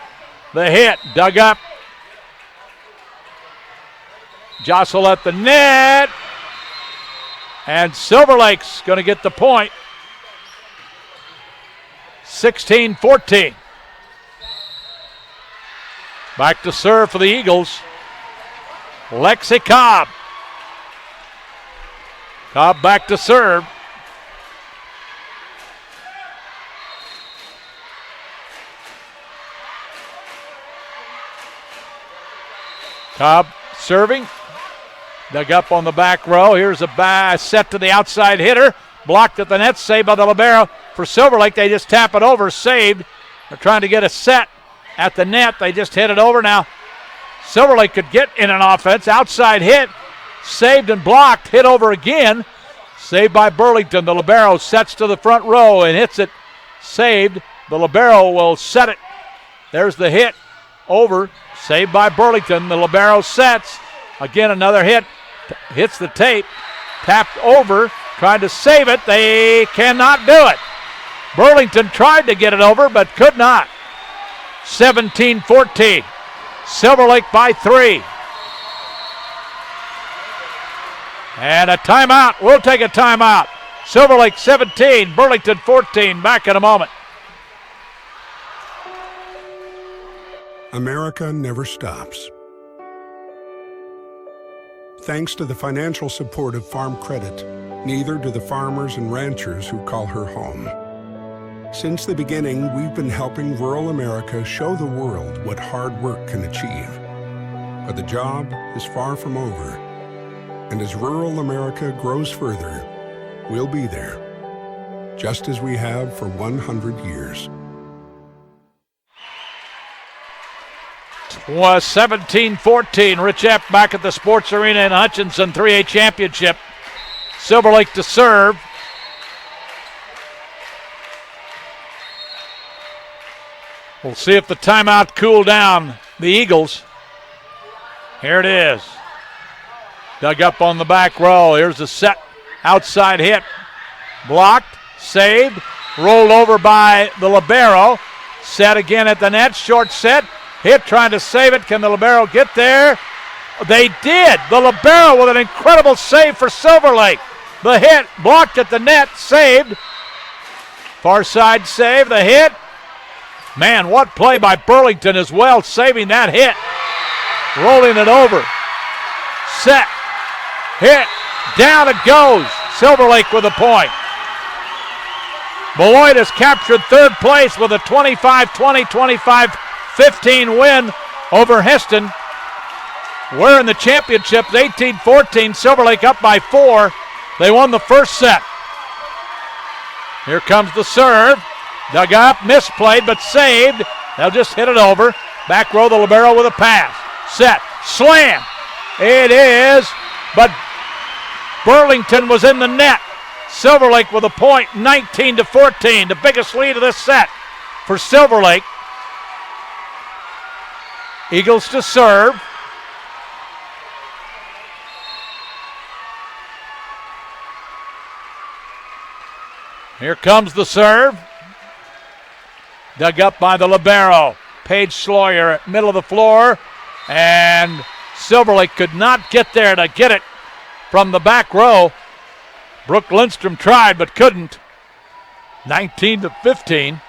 Speaker 1: The hit. Dug up. Jostle at the net. And Silver Lake's going to get the point. 16-14. Back to serve for the Eagles. Lexi Cobb. Cobb back to serve. Cobb serving. Dug up on the back row. Here's a set to the outside hitter. Blocked at the net. Saved by the libero. For Silver Lake, they just tap it over. Saved. They're trying to get a set at the net. They just hit it over. Now, Silver Lake could get in an offense. Outside hit. Saved and blocked. Hit over again. Saved by Burlington. The libero sets to the front row and hits it. Saved. The libero will set it. There's the hit. Over. Saved by Burlington. The libero sets. Again, another hit. Hits the tape. Tapped over. Trying to save it. They cannot do it. Burlington tried to get it over, but could not. 17-14. Silver Lake by 3. And a timeout. We'll take a timeout. Silver Lake 17, Burlington 14. Back in a moment.
Speaker 8: America never stops. Thanks to the financial support of Farm Credit, neither do the farmers and ranchers who call her home. Since the beginning, we've been helping rural America show the world what hard work can achieve. But the job is far from over. And as rural America grows further, we'll be there, just as we have for 100 years.
Speaker 1: 17-14. Rich Epp back at the Sports Arena in Hutchinson 3A Championship. Silver Lake to serve. We'll see if the timeout cooled down the Eagles. Here it is. Dug up on the back row. Here's a set. Outside hit. Blocked. Saved. Rolled over by the libero. Set again at the net. Short set. Hit trying to save it. Can the libero get there? They did. The libero with an incredible save for Silver Lake. The hit blocked at the net. Saved. Far side save. The hit. Man, what play by Burlington as well, saving that hit. Rolling it over. Set. Hit. Down it goes. Silver Lake with a point. Beloit has captured third place with a 25-20, 25-15 win over Heston. We're in the championships, 18-14. Silver Lake up by 4. They won the first set. Here comes the serve. Dug up, misplayed, but saved. They'll just hit it over. Back row, the libero with a pass. Set. Slam. It is, but Burlington was in the net. Silver Lake with a point, 19-14, the biggest lead of this set for Silver Lake. Eagles to serve. Here comes the serve. Dug up by the libero. Paige Sloyer at middle of the floor. And Silver Lake could not get there to get it from the back row. Brooke Lindstrom tried but couldn't. 19-15.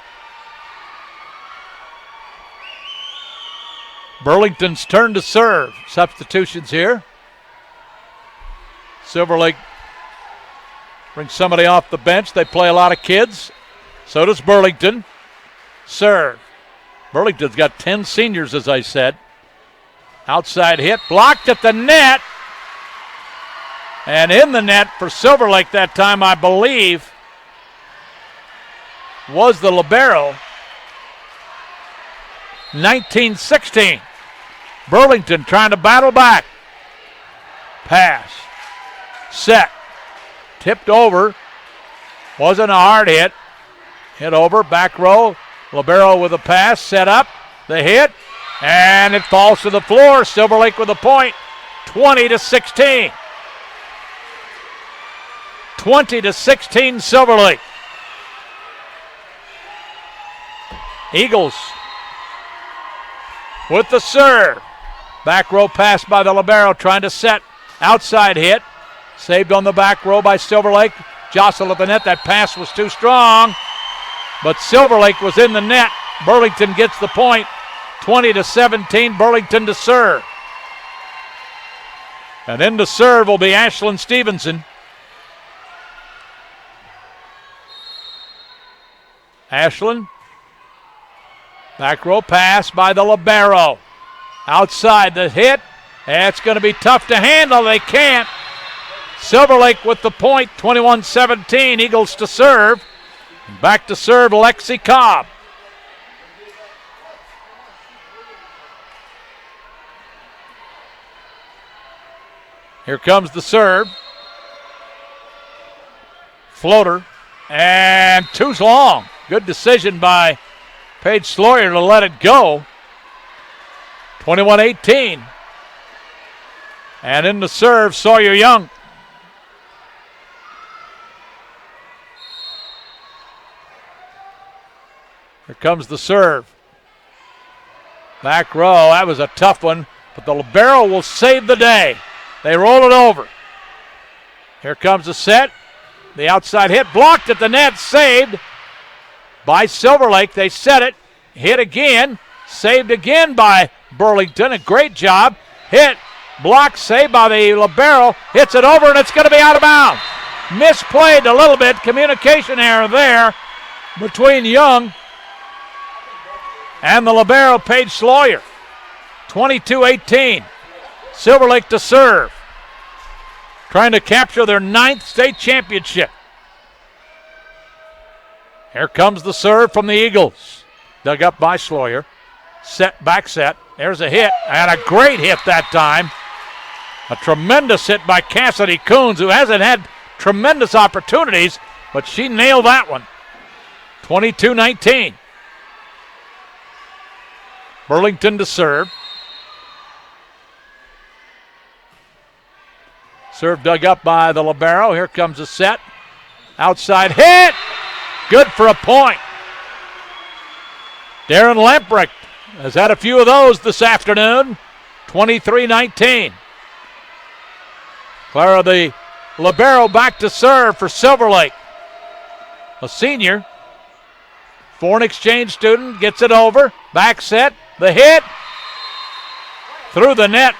Speaker 1: Burlington's turn to serve. Substitutions here. Silver Lake brings somebody off the bench. They play a lot of kids. So does Burlington. Serve. Burlington's got 10 seniors, as I said. Outside hit, blocked at the net. And in the net for Silver Lake that time, I believe, was the libero. 19-16. Burlington trying to battle back. Pass. Set. Tipped over. Wasn't a hard hit. Hit over, back row. Libero with a pass, set up. The hit. And it falls to the floor. Silver Lake with a point. 20-16. 20-16 Silver Lake. Eagles with the serve. Back row pass by the libero, trying to set. Outside hit. Saved on the back row by Silver Lake. Jostled at the net. That pass was too strong. But Silver Lake was in the net. Burlington gets the point. 20-17. Burlington to serve. And in to serve will be Ashlyn Stevenson. Ashlyn. Back row pass by the libero. Outside the hit. It's going to be tough to handle. They can't. Silver Lake with the point. 21-17. Eagles to serve. Back to serve Lexi Cobb. Here comes the serve. Floater. And too long. Good decision by Paige Sloyer to let it go. 21-18. And in the serve, Sawyer Young. Here comes the serve. Back row, that was a tough one, but the libero will save the day. They roll it over. Here comes the set. The outside hit, blocked at the net, saved by Silver Lake. They set it, hit again, saved again by Burlington. A great job. Hit, blocked, saved by the libero. Hits it over, and it's going to be out of bounds. Misplayed a little bit. Communication error there between Young and the libero, Paige Sloyer. 22-18. Silver Lake to serve. Trying to capture their 9th state championship. Here comes the serve from the Eagles. Dug up by Sloyer. Set, back set. There's a hit, and a great hit that time. A tremendous hit by Cassidy Coons, who hasn't had tremendous opportunities, but she nailed that one. 22-19. Burlington to serve. Serve dug up by the libero. Here comes a set. Outside hit. Good for a point. Darren Lamprecht has had a few of those this afternoon. 23-19. Clara, the libero, back to serve for Silver Lake. A senior. Foreign exchange student gets it over. Back set. The hit. Through the net.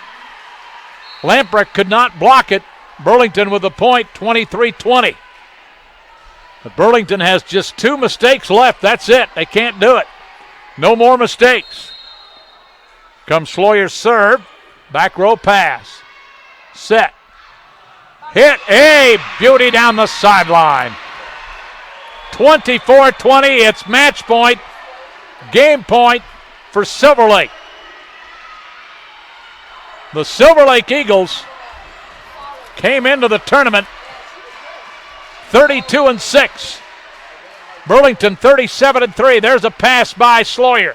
Speaker 1: Lamprecht could not block it. Burlington with the point, 23-20. But Burlington has just 2 mistakes left. That's it. They can't do it. No more mistakes. Comes Sloyer's serve. Back row pass. Set. Hit. A beauty down the sideline. 24-20. It's match point. Game point for Silver Lake. The Silver Lake Eagles came into the tournament 32-6. Burlington 37-3. There's a pass by Sloyer.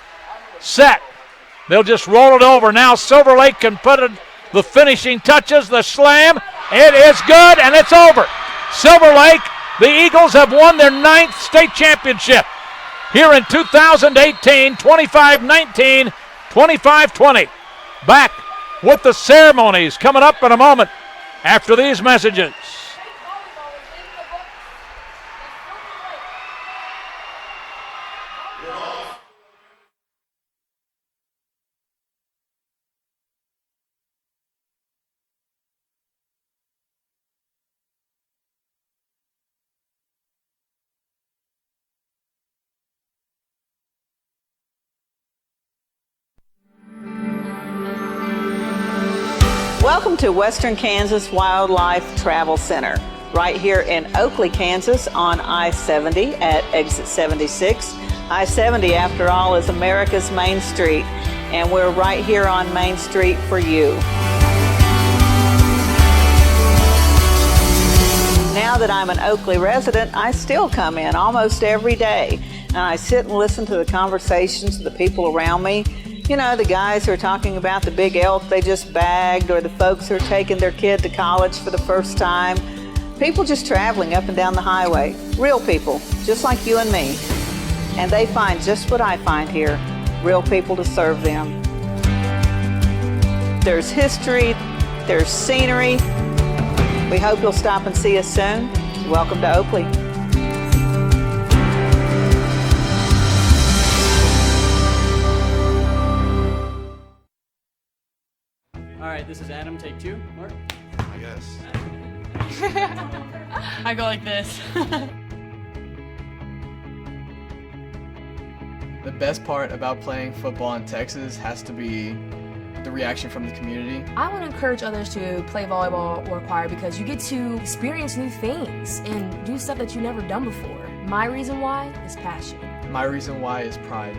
Speaker 1: Set. They'll just roll it over. Now Silver Lake can put in the finishing touches, the slam. It is good, and it's over. Silver Lake, the Eagles have won their 9th state championship here in 2018, 25-19, 25-20. Back with the ceremonies coming up in a moment after these messages.
Speaker 3: Welcome to Western Kansas Wildlife Travel Center, right here in Oakley, Kansas on I-70 at exit 76. I-70, after all, is America's main street, and we're right here on Main Street for you. Now that I'm an Oakley resident, I still come in almost every day, and I sit and listen to the conversations of the people around me. You know, the guys who are talking about the big elk they just bagged, or the folks who are taking their kid to college for the first time. People just traveling up and down the highway. Real people, just like you and me. And they find just what I find here, real people to serve them. There's history, there's scenery. We hope you'll stop and see us soon. Welcome to Oakley.
Speaker 4: All right, this is Adam, take 2. Mark?
Speaker 5: I guess.
Speaker 6: I go like this.
Speaker 5: The best part about playing football in Texas has to be the reaction from the community.
Speaker 6: I want to encourage others to play volleyball or choir because you get to experience new things and do stuff that you've never done before. My reason why is passion.
Speaker 5: My reason why is pride.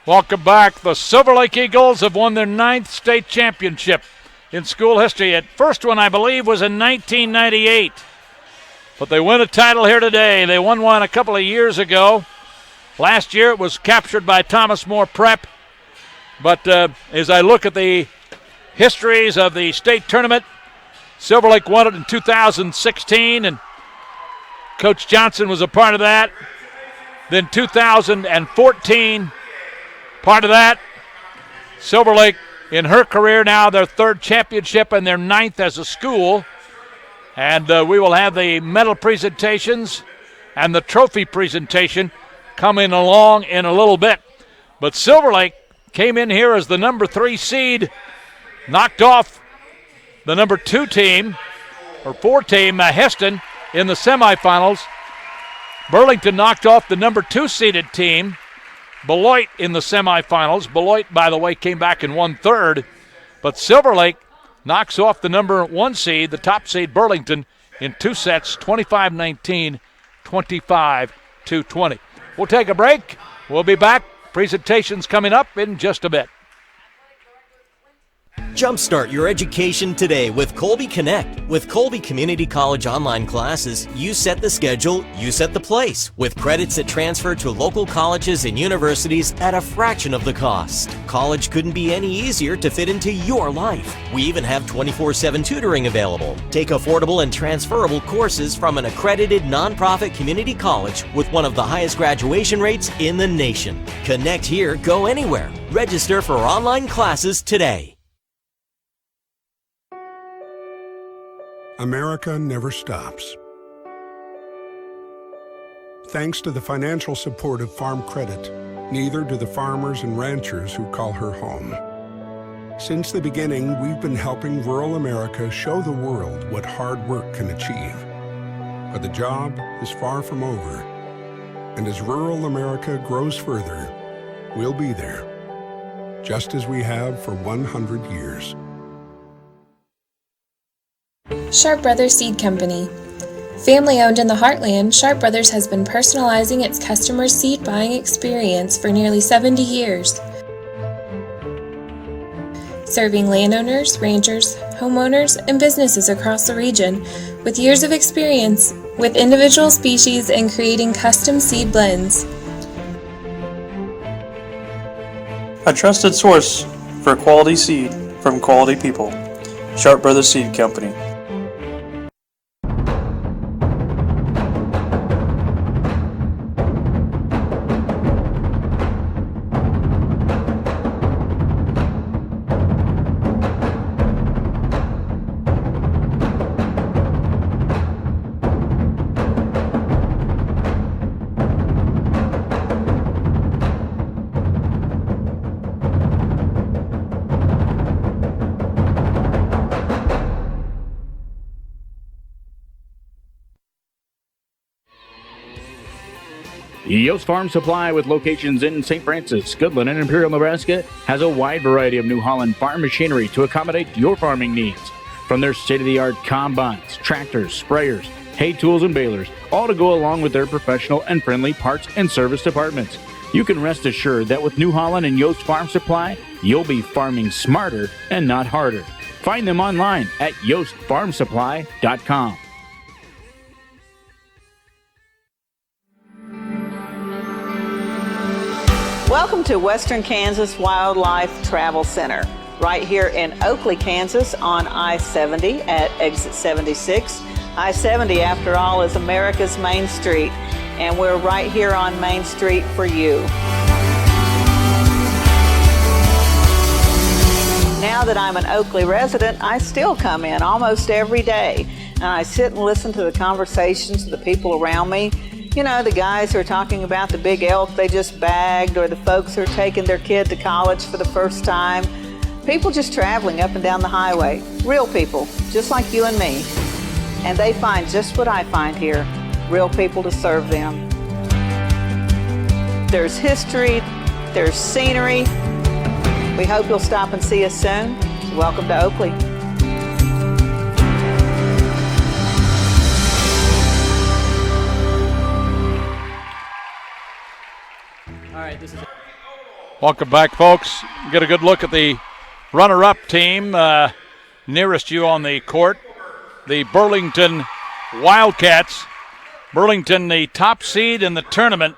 Speaker 1: Welcome back. The Silver Lake Eagles have won their 9th state championship in school history. The first one, I believe, was in 1998. But they win a title here today. They won one a couple of years ago. Last year it was captured by Thomas More Prep. But as I look at the histories of the state tournament, Silver Lake won it in 2016, and Coach Johnson was a part of that. Then 2014, part of that. Silver Lake, in her career now, their 3rd championship and their 9th as a school. And we will have the medal presentations and the trophy presentation coming along in a little bit. But Silver Lake came in here as the number 3 seed, knocked off the number 2 team, or 4 team, Heston, in the semifinals. Burlington knocked off the number 2 seeded team, Beloit, in the semifinals. Beloit, by the way, came back and won 3rd. But Silver Lake knocks off the number 1 seed, the top seed, Burlington, in 2 sets, 25-19, 25-20. We'll take a break. We'll be back. Presentations coming up in just a bit.
Speaker 7: Jumpstart your education today with Colby Connect. With Colby Community College online classes, you set the schedule, you set the place, with credits that transfer to local colleges and universities at a fraction of the cost. College couldn't be any easier to fit into your life. We even have 24/7 tutoring available. Take affordable and transferable courses from an accredited nonprofit community college with one of the highest graduation rates in the nation. Connect here, go anywhere. Register for online classes today.
Speaker 8: America never stops. Thanks to the financial support of Farm Credit, neither do the farmers and ranchers who call her home. Since the beginning, we've been helping rural America show the world what hard work can achieve. But the job is far from over. And as rural America grows further, we'll be there, just as we have for 100 years.
Speaker 9: Sharp Brothers Seed Company. Family owned in the Heartland, Sharp Brothers has been personalizing its customer seed buying experience for nearly 70 years. Serving landowners, ranchers, homeowners, and businesses across the region with years of experience with individual species and creating custom seed blends.
Speaker 10: A trusted source for quality seed from quality people. Sharp Brothers Seed Company.
Speaker 2: Yost Farm Supply, with locations in St. Francis, Goodland, and Imperial, Nebraska, has a wide variety of New Holland farm machinery to accommodate your farming needs. From their state-of-the-art combines, tractors, sprayers, hay tools, and balers, all to go along with their professional and friendly parts and service departments. You can rest assured that with New Holland and Yost Farm Supply, you'll be farming smarter and not harder. Find them online at yostfarmsupply.com.
Speaker 3: Welcome to Western Kansas Wildlife Travel Center, right here in Oakley, Kansas on I-70 at exit 76. I-70, after all, is America's Main Street, and we're right here on Main Street for you. Now that I'm an Oakley resident, I still come in almost every day, and I sit and listen to the conversations of the people around me. You know, the guys who are talking about the big elk they just bagged, or the folks who are taking their kid to college for the first time. People just traveling up and down the highway. Real people, just like you and me. And they find just what I find here, real people to serve them. There's history, there's scenery. We hope you'll stop and see us soon. Welcome to Oakley.
Speaker 1: Welcome back, folks. Get a good look at the runner-up team nearest you on the court. The Burlington Wildcats. Burlington, the top seed in the tournament,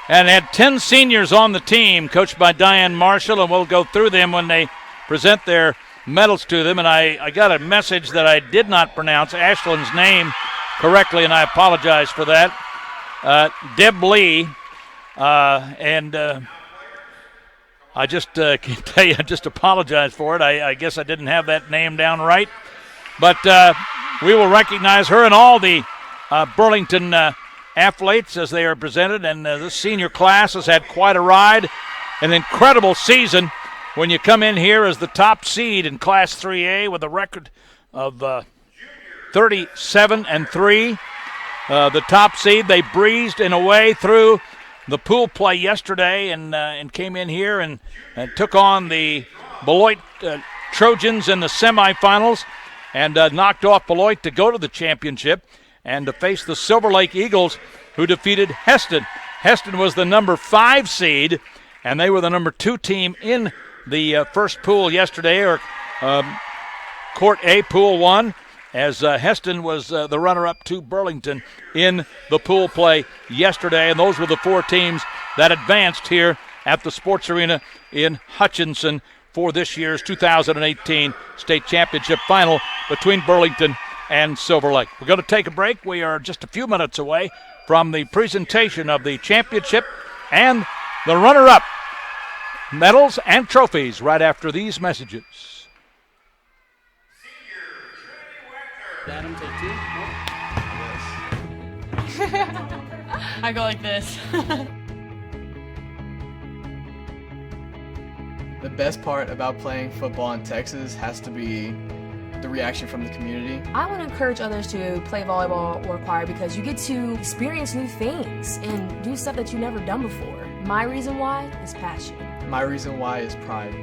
Speaker 1: and had 10 seniors on the team, coached by Diane Marshall, and we'll go through them when they present their medals to them. And I got a message that I did not pronounce Ashland's name correctly, and I apologize for that. Deb Lee, I just can tell you, I just apologize for it. I guess I didn't have that name down right. But we will recognize her and all the Burlington athletes as they are presented. And this senior class has had quite a ride, an incredible season when you come in here as the top seed in Class 3A with a record of 37-3. The top seed, they breezed in a way through the pool play yesterday and came in here and took on the Beloit Trojans in the semifinals and knocked off Beloit to go to the championship and to face the Silver Lake Eagles, who defeated Heston. Heston was the number 5 seed, and they were the number 2 team in the first pool yesterday, or Court A, Pool 1. As Heston was the runner-up to Burlington in the pool play yesterday. And those were the 4 teams that advanced here at the Sports Arena in Hutchinson for this year's 2018 state championship final between Burlington and Silver Lake. We're going to take a break. We are just a few minutes away from the presentation of the championship and the runner-up medals and trophies right after these messages.
Speaker 4: Adam, take 2.
Speaker 6: I go like this.
Speaker 5: The best part about playing football in Texas has to be the reaction from the community.
Speaker 6: I want to encourage others to play volleyball or choir because you get to experience new things and do stuff that you've never done before. My reason why is passion.
Speaker 5: My reason why is pride.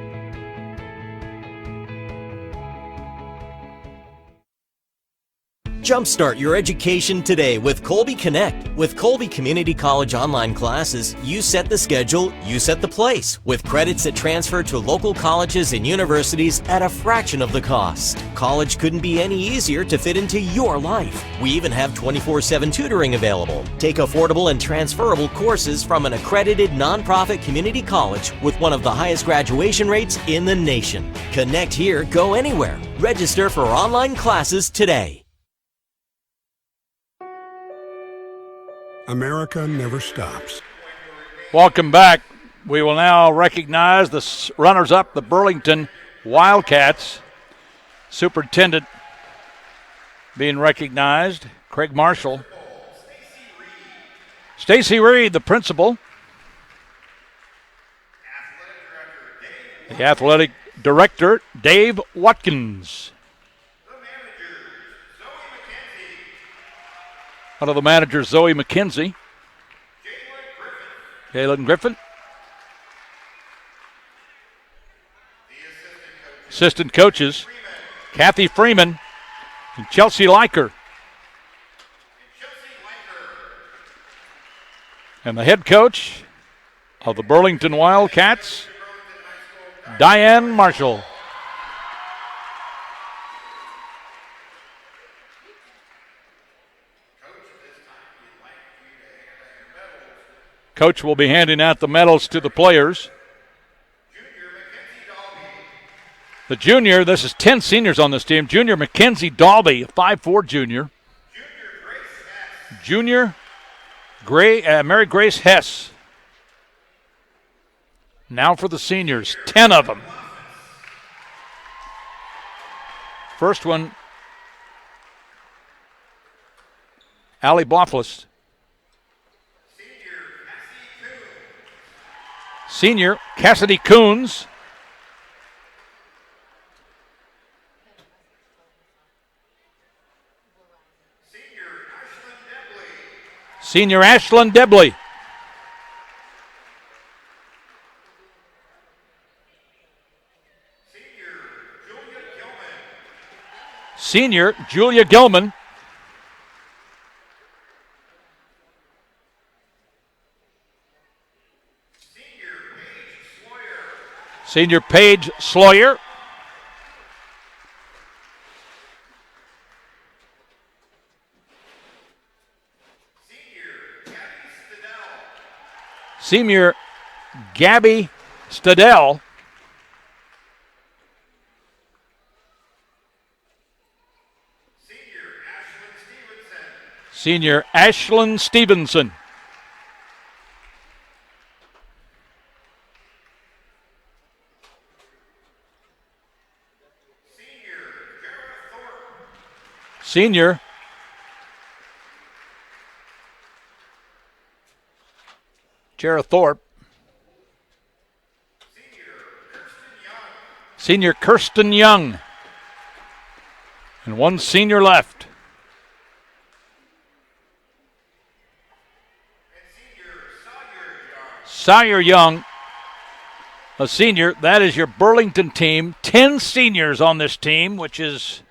Speaker 7: Jumpstart your education today with Colby Connect. With Colby Community College online classes, you set the schedule, you set the place, with credits that transfer to local colleges and universities at a fraction of the cost. College couldn't be any easier to fit into your life. We even have 24/7 tutoring available. Take affordable and transferable courses from an accredited nonprofit community college with one of the highest graduation rates in the nation. Connect here, go anywhere. Register for online classes today.
Speaker 8: America never stops.
Speaker 1: Welcome back. We will now recognize the runners-up, the Burlington Wildcats. Superintendent being recognized, Craig Marshall. Stacy Reed, the principal. The athletic director, Dave Watkins. One of the managers, Zoe McKenzie. Jalen Griffin. Assistant coaches, Kathy Freeman and Chelsea Liker. And the head coach of the Burlington Wildcats, Diane Marshall. Coach will be handing out the medals to the players. The junior, this is 10 seniors on this team. Junior Mackenzie Dalby, a 5'4 junior. Junior Mary Grace Hess. Now for the seniors, 10 of them. First one, Allie Bloffless. Senior Cassidy Coons. Senior Ashlyn Debley. Senior Julia Gilman. Senior Paige Sloyer. Senior Gabby Stadell. Senior Ashlyn Stevenson. Senior Jara Thorpe. Senior Kirsten Young. And one senior left. Sawyer Young, a senior. That is your Burlington team. 10 seniors on this team, which is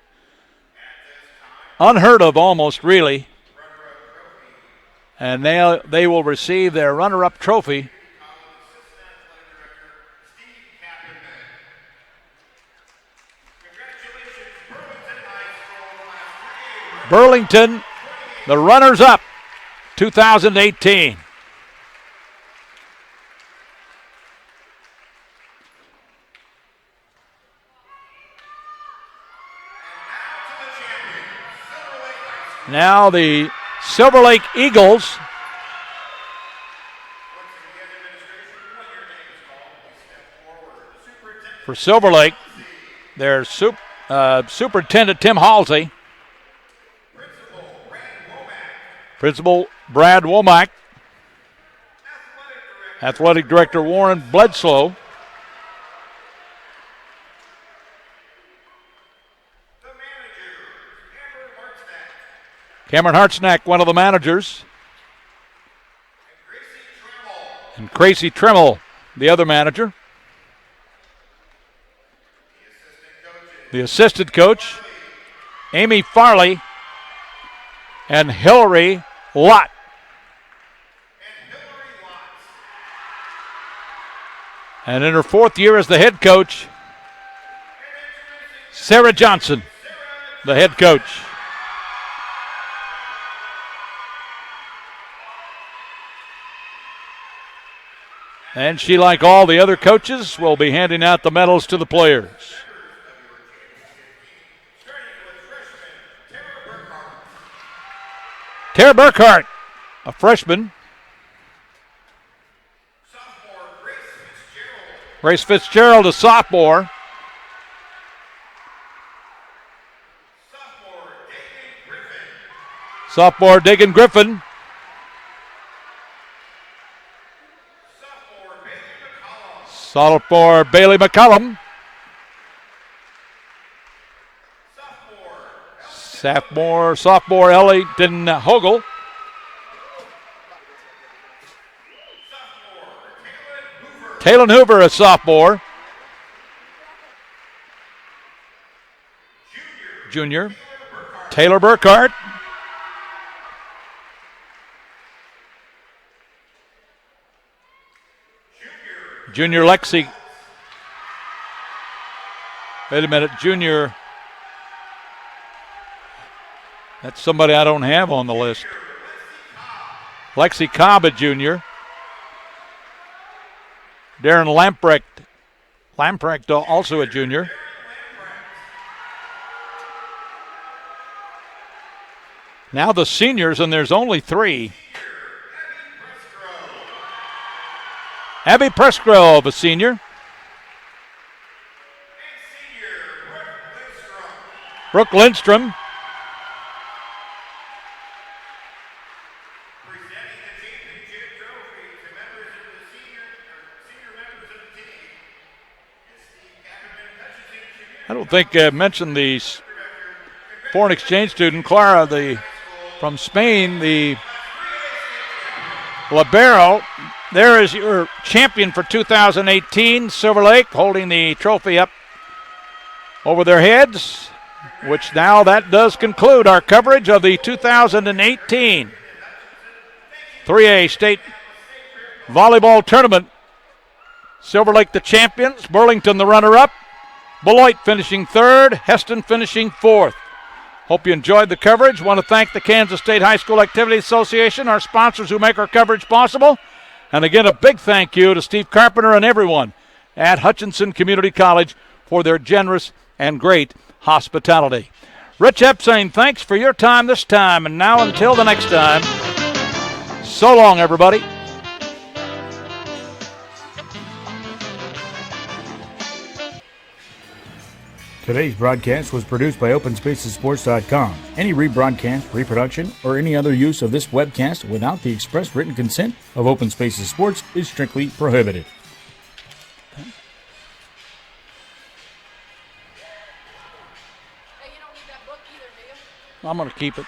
Speaker 1: unheard of almost, really. And they will receive their runner-up trophy. Burlington, the runners-up, 2018. Now the Silver Lake Eagles. For Silver Lake, their Superintendent Tim Halsey. Principal Brad Womack. Athletic Director Warren Bledsoe. Cameron Hartsnack, one of the managers. And Gracie Tremmel, the other manager. The assistant coach, Amy Farley. and Hillary Lott. And in her 4th year as the head coach, Sarah Johnson, the head coach. And she, like all the other coaches, will be handing out the medals to the players. Tara Burkhart, a freshman. Grace Fitzgerald, a sophomore. Sophomore Dagan Griffin. Sophomore Bailey McCollum. Sophomore Ellington Hogel. Taylon Hoover, a sophomore. Junior. Taylor Burkhart. Junior Lexi. Wait a minute, junior. That's somebody I don't have on the list. Lexi Cobb, a junior. Darren Lamprecht, also a junior. Now the seniors, and there's only 3. Abby Pressgrove, a senior. Brooke Lindstrom. I don't think I mentioned the foreign exchange student, Clara, from Spain, the libero. There is your champion for 2018, Silver Lake, holding the trophy up over their heads, which now that does conclude our coverage of the 2018 3A State Volleyball Tournament. Silver Lake the champions, Burlington the runner-up, Beloit finishing 3rd, Heston finishing 4th. Hope you enjoyed the coverage. Want to thank the Kansas State High School Activity Association, our sponsors who make our coverage possible. And again, a big thank you to Steve Carpenter and everyone at Hutchinson Community College for their generous and great hospitality. Rich Epp saying thanks for your time this time. And now until the next time, so long, everybody.
Speaker 2: Today's broadcast was produced by OpenSpacesSports.com. Any rebroadcast, reproduction, or any other use of this webcast without the express written consent of Open Spaces Sports is strictly prohibited.
Speaker 1: I'm going to keep it.